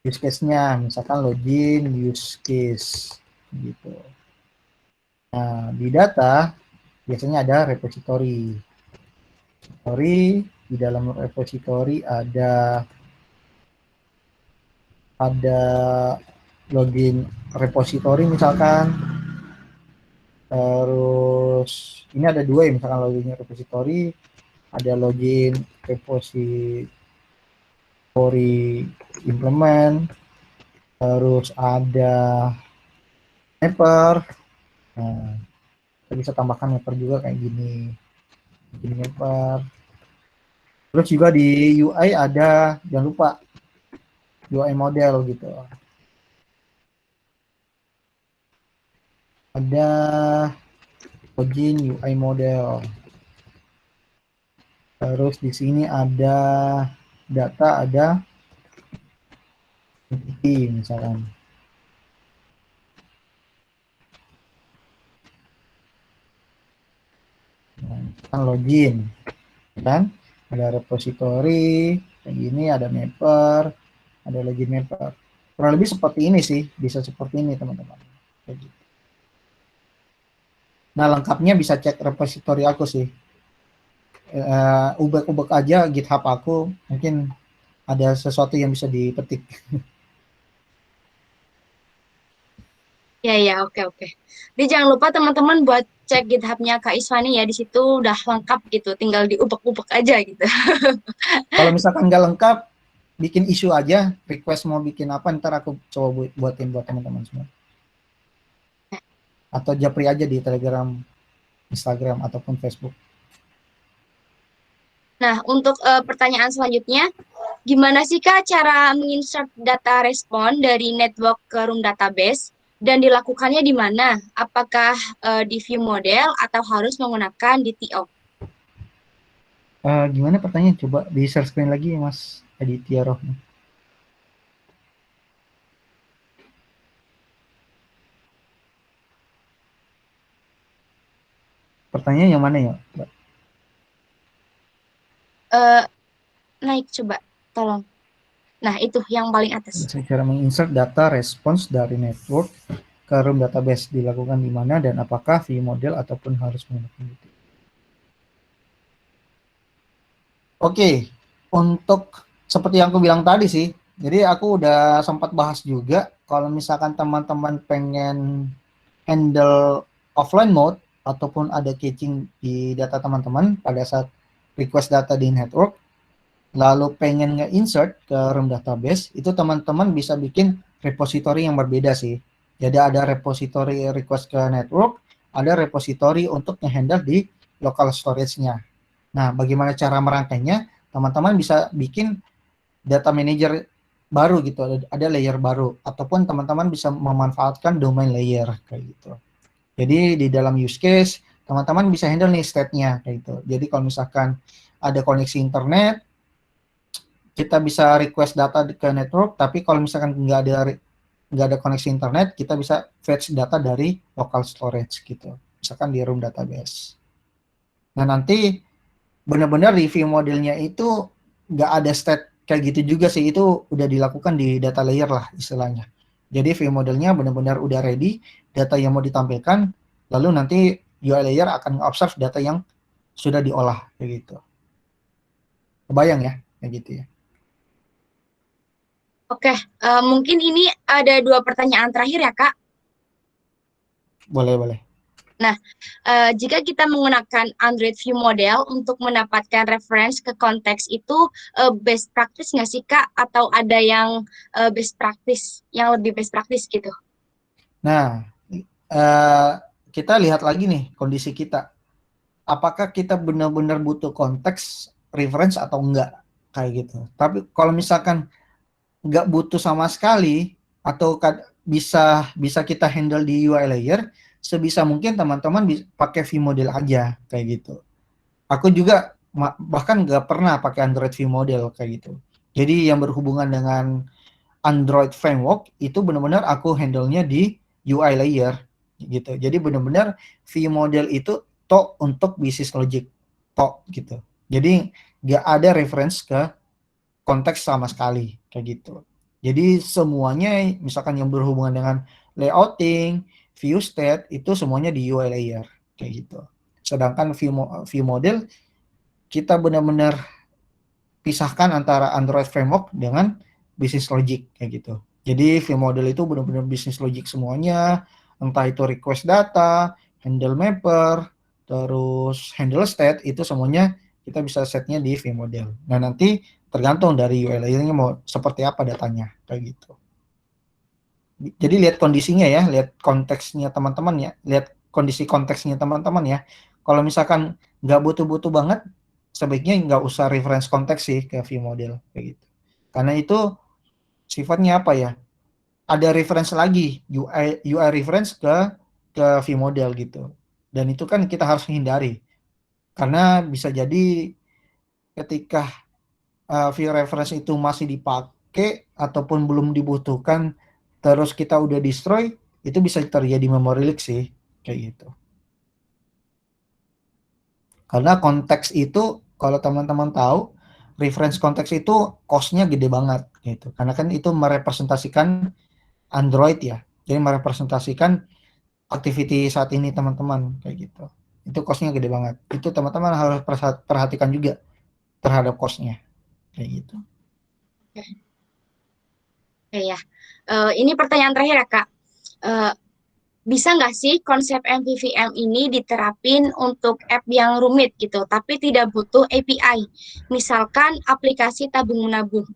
use case-nya, misalkan login use case gitu. Nah, di data biasanya ada repository. Di dalam repository ada login repository misalkan, terus ini ada dua ya, misalkan login repository, ada login repository implement, terus ada mapper. Nah, kita bisa tambahkan mapper juga kayak gini mapper. Terus juga di UI ada, jangan lupa UI model gitu. Ada login UI model. Terus di sini ada data, ada entity misalkan. Nah, login, kan? Ada repository, kayak gini, ada mapper, ada login mapper. Kurang lebih seperti ini sih, bisa seperti ini teman-teman. Nah, lengkapnya bisa cek repository aku sih. Ubek-ubek aja GitHub aku, mungkin ada sesuatu yang bisa dipetik. Ya, ya, oke, oke. Jadi jangan lupa teman-teman buat cek GitHub-nya Kak Iswani ya. Di situ udah lengkap gitu, tinggal diubek-ubek aja gitu. Kalau misalkan nggak lengkap, bikin isu aja, request mau bikin apa, ntar aku coba buatin buat teman-teman semua. Atau japri aja di Telegram, Instagram, ataupun Facebook. Nah, untuk pertanyaan selanjutnya, gimana sih Kak cara menginsert data respon dari network ke room database dan dilakukannya di mana? Apakah di view model atau harus menggunakan DTO? Gimana pertanyaan? Coba di share screen lagi Mas Aditya Rohmi. Pertanyaan yang mana ya, Mbak? Eh, naik coba, tolong. Nah, itu yang paling atas. Cara menginsert data respons dari network ke room database dilakukan di mana dan apakah view model ataupun harus menggunakan itu. Oke, untuk seperti yang aku bilang tadi sih, jadi aku udah sempat bahas juga kalau misalkan teman-teman pengen handle offline mode ataupun ada caching di data teman-teman pada saat request data di network, lalu pengen nge-insert ke room database, itu teman-teman bisa bikin repository yang berbeda sih. Jadi ada repository request ke network, ada repository untuk nge-handle di local storage-nya. Nah, bagaimana cara merangkainya? Teman-teman bisa bikin data manager baru gitu, ada layer baru, ataupun teman-teman bisa memanfaatkan domain layer kayak gitu. Jadi di dalam use case, teman-teman bisa handle nih state-nya kayak gitu. Jadi kalau misalkan ada koneksi internet, kita bisa request data ke network, tapi kalau misalkan nggak ada koneksi internet, kita bisa fetch data dari local storage gitu, misalkan di room database. Nah, nanti benar-benar review modelnya itu nggak ada state kayak gitu juga sih, itu udah dilakukan di data layer lah istilahnya. Jadi view modelnya benar-benar udah ready, data yang mau ditampilkan, lalu nanti UI layer akan observe data yang sudah diolah kayak gitu. Kebayang ya kayak gitu ya. Oke, mungkin ini ada 2 pertanyaan terakhir ya, Kak. Boleh. Nah, jika kita menggunakan Android View Model untuk mendapatkan reference ke konteks itu best practice nggak sih, Kak? Atau ada yang best practice, yang lebih best practice gitu? Nah, kita lihat lagi nih kondisi kita. Apakah kita benar-benar butuh konteks reference atau enggak kayak gitu. Tapi kalau misalkan nggak butuh sama sekali atau bisa kita handle di UI layer, sebisa mungkin teman-teman pakai view model aja kayak gitu. Aku juga bahkan nggak pernah pakai Android view model kayak gitu. Jadi yang berhubungan dengan Android framework itu benar-benar aku handle-nya di UI layer gitu. Jadi benar-benar view model itu tok untuk business logic tok gitu. Jadi nggak ada reference ke konteks sama sekali kayak gitu. Jadi semuanya misalkan yang berhubungan dengan layouting, view state itu semuanya di UI layer kayak gitu. Sedangkan view model kita benar-benar pisahkan antara Android framework dengan business logic kayak gitu. Jadi view model itu benar-benar business logic semuanya, entah itu request data, handle mapper, terus handle state itu semuanya kita bisa setnya di view model. Nah, nanti tergantung dari UI layernya mau seperti apa datanya kayak gitu. Jadi lihat kondisinya ya, lihat konteksnya teman-teman ya, lihat kondisi konteksnya teman-teman ya. Kalau misalkan nggak butuh-butuh banget, sebaiknya nggak usah reference konteks sih ke view model kayak gitu. Karena itu sifatnya apa ya? Ada reference lagi UI reference ke view model gitu. Dan itu kan kita harus hindari. Karena bisa jadi ketika view reference itu masih dipakai ataupun belum dibutuhkan terus kita udah destroy, itu bisa terjadi memory leak sih kayak gitu. Karena konteks itu kalau teman-teman tahu reference konteks itu cost-nya gede banget gitu. Karena kan itu merepresentasikan Android ya. Jadi merepresentasikan activity saat ini teman-teman kayak gitu. Itu cost-nya gede banget. Itu teman-teman harus perhatikan juga terhadap cost-nya kayak gitu. Oke ya. Ini pertanyaan terakhir ya, Kak. Bisa nggak sih konsep MVVM ini diterapin untuk app yang rumit gitu, tapi tidak butuh API? Misalkan aplikasi tabung-menabung.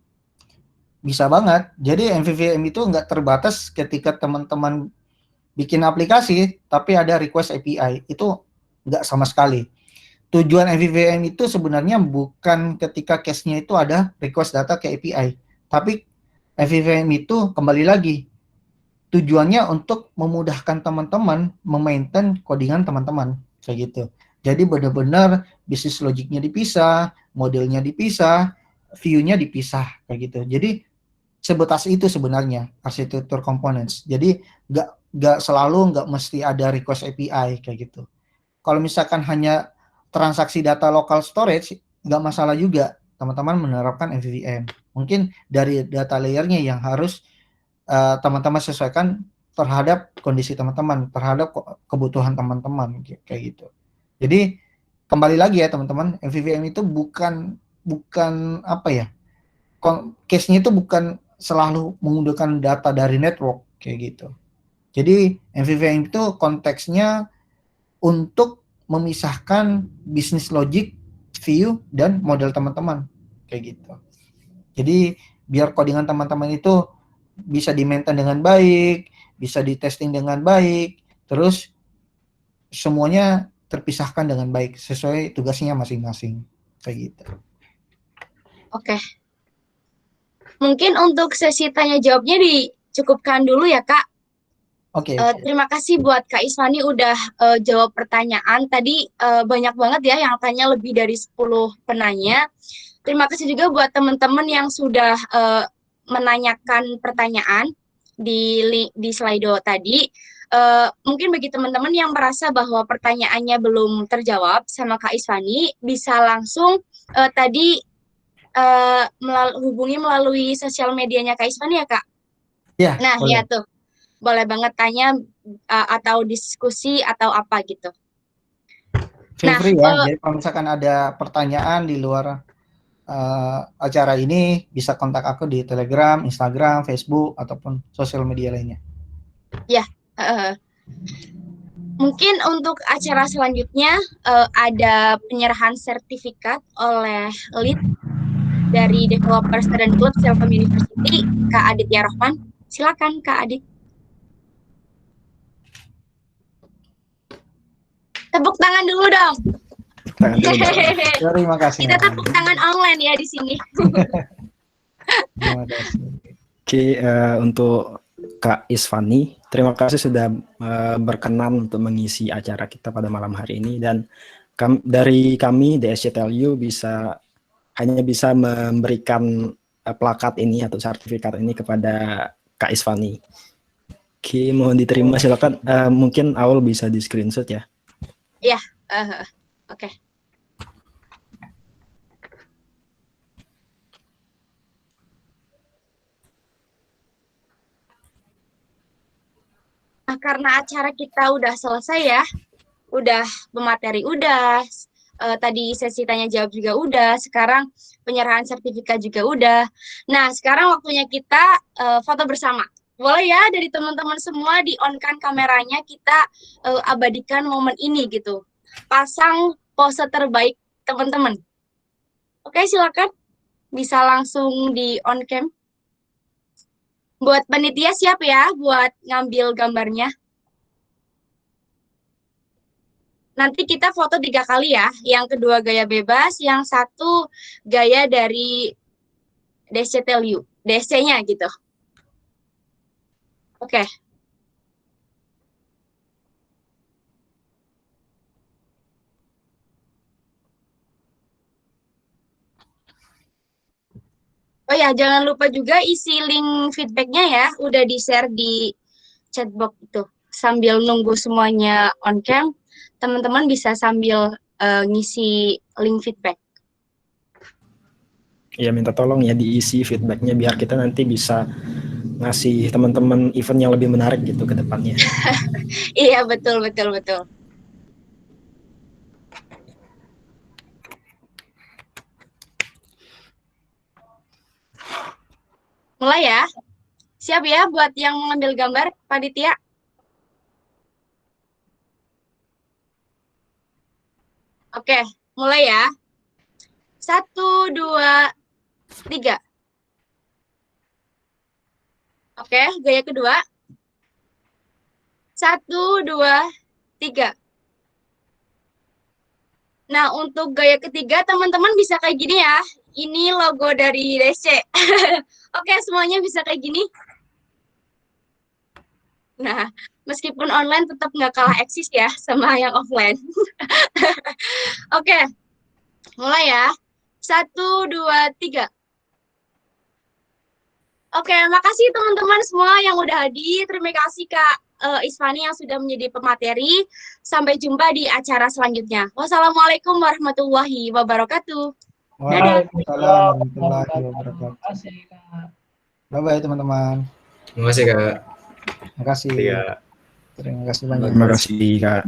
Bisa banget. Jadi MVVM itu nggak terbatas ketika teman-teman bikin aplikasi, tapi ada request API. Itu nggak sama sekali. Tujuan MVVM itu sebenarnya bukan ketika case-nya itu ada request data ke API. Tapi MVVM itu kembali lagi. Tujuannya untuk memudahkan teman-teman memaintain codingan teman-teman. Kayak gitu. Jadi benar-benar bisnis logiknya dipisah, modelnya dipisah, view-nya dipisah. Kayak gitu. Jadi sebatas itu sebenarnya arsitektur components. Jadi nggak selalu nggak mesti ada request API kayak gitu. Kalau misalkan hanya transaksi data local storage nggak masalah juga. teman-teman menerapkan MVVM. Mungkin dari data layernya yang harus teman-teman sesuaikan terhadap kondisi teman-teman, terhadap kebutuhan teman-teman kayak gitu. Jadi kembali lagi ya teman-teman, MVVM itu bukan apa ya? Case-nya itu bukan selalu menggunakan data dari network kayak gitu. Jadi MVVM itu konteksnya untuk memisahkan bisnis logic, view, dan model teman-teman kayak gitu. Jadi biar codingan teman-teman itu bisa di-maintain dengan baik, bisa di-testing dengan baik, terus semuanya terpisahkan dengan baik sesuai tugasnya masing-masing kayak gitu. Oke. Mungkin untuk sesi tanya jawabnya dicukupkan dulu ya, Kak. Oke. Terima kasih buat Kak Isfani udah jawab pertanyaan. Tadi banyak banget ya yang tanya, lebih dari 10 penanya. Terima kasih juga buat teman-teman yang sudah menanyakan pertanyaan di Slido tadi. Mungkin bagi teman-teman yang merasa bahwa pertanyaannya belum terjawab sama Kak Isfani, bisa langsung tadi hubungi melalui sosial medianya Kak Isfani ya, Kak? Ya, Nah, boleh. ya tuh. Boleh banget tanya atau diskusi atau apa gitu. Feel free ya. Jadi kalau misalkan ada pertanyaan di luar acara ini, bisa kontak aku di Telegram, Instagram, Facebook, ataupun sosial media lainnya. Ya, mungkin untuk acara selanjutnya ada penyerahan sertifikat oleh lead dari Developer Student Club Telkom University, Kak Aditya Rohman. Silakan Kak Adit. Tepuk tangan dulu dong. Terima kasih. Kita tepuk tangan online ya di sini. Terima kasih. Oke, untuk Kak Isfani, terima kasih sudah berkenan untuk mengisi acara kita pada malam hari ini, dan dari kami DSCTLU hanya bisa memberikan plakat ini atau sertifikat ini kepada Kak Isfani. Oke, mohon diterima, silakan. Mungkin Aul bisa di screenshot ya. Ya, oke. Nah, karena acara kita udah selesai ya, udah pemateri udah, tadi sesi tanya jawab juga udah, sekarang penyerahan sertifikat juga udah. Nah, sekarang waktunya kita foto bersama. Boleh ya dari teman-teman semua di-on-kan kameranya, kita abadikan momen ini gitu. Pasang pose terbaik teman-teman. Oke, silakan. Bisa langsung di-on cam. Buat panitia siap ya buat ngambil gambarnya. Nanti kita foto 3 kali ya. Yang kedua gaya bebas, yang satu gaya dari DSCTLU, DC-nya gitu. Oke. Oh ya, jangan lupa juga isi link feedback-nya ya. Udah di-share di chatbox itu. Sambil nunggu semuanya on cam, teman-teman bisa sambil ngisi link feedback. Ya, minta tolong ya diisi feedbacknya biar kita nanti bisa ngasih teman-teman event yang lebih menarik gitu ke depannya. Iya, betul. Mulai ya. Siap ya buat yang mengambil gambar, panitia? Oke, mulai ya. 1, 2, 3. Oke, gaya kedua. 1, 2, 3. Nah, untuk gaya ketiga, teman-teman bisa kayak gini ya. Ini logo dari DC. Oke, semuanya bisa kayak gini. Nah, meskipun online tetap nggak kalah eksis ya sama yang offline. Oke, mulai ya. 1, 2, 3. Oke, makasih teman-teman semua yang udah hadir. Terima kasih Kak Isfani yang sudah menjadi pemateri. Sampai jumpa di acara selanjutnya. Wassalamualaikum warahmatullahi wabarakatuh. Waalaikumsalam warahmatullahi wabarakatuh. Terima kasih, Kak. Bye-bye teman-teman. Terima kasih Kak. Terima kasih. Iya. Terima kasih banyak. Terima kasih Kak.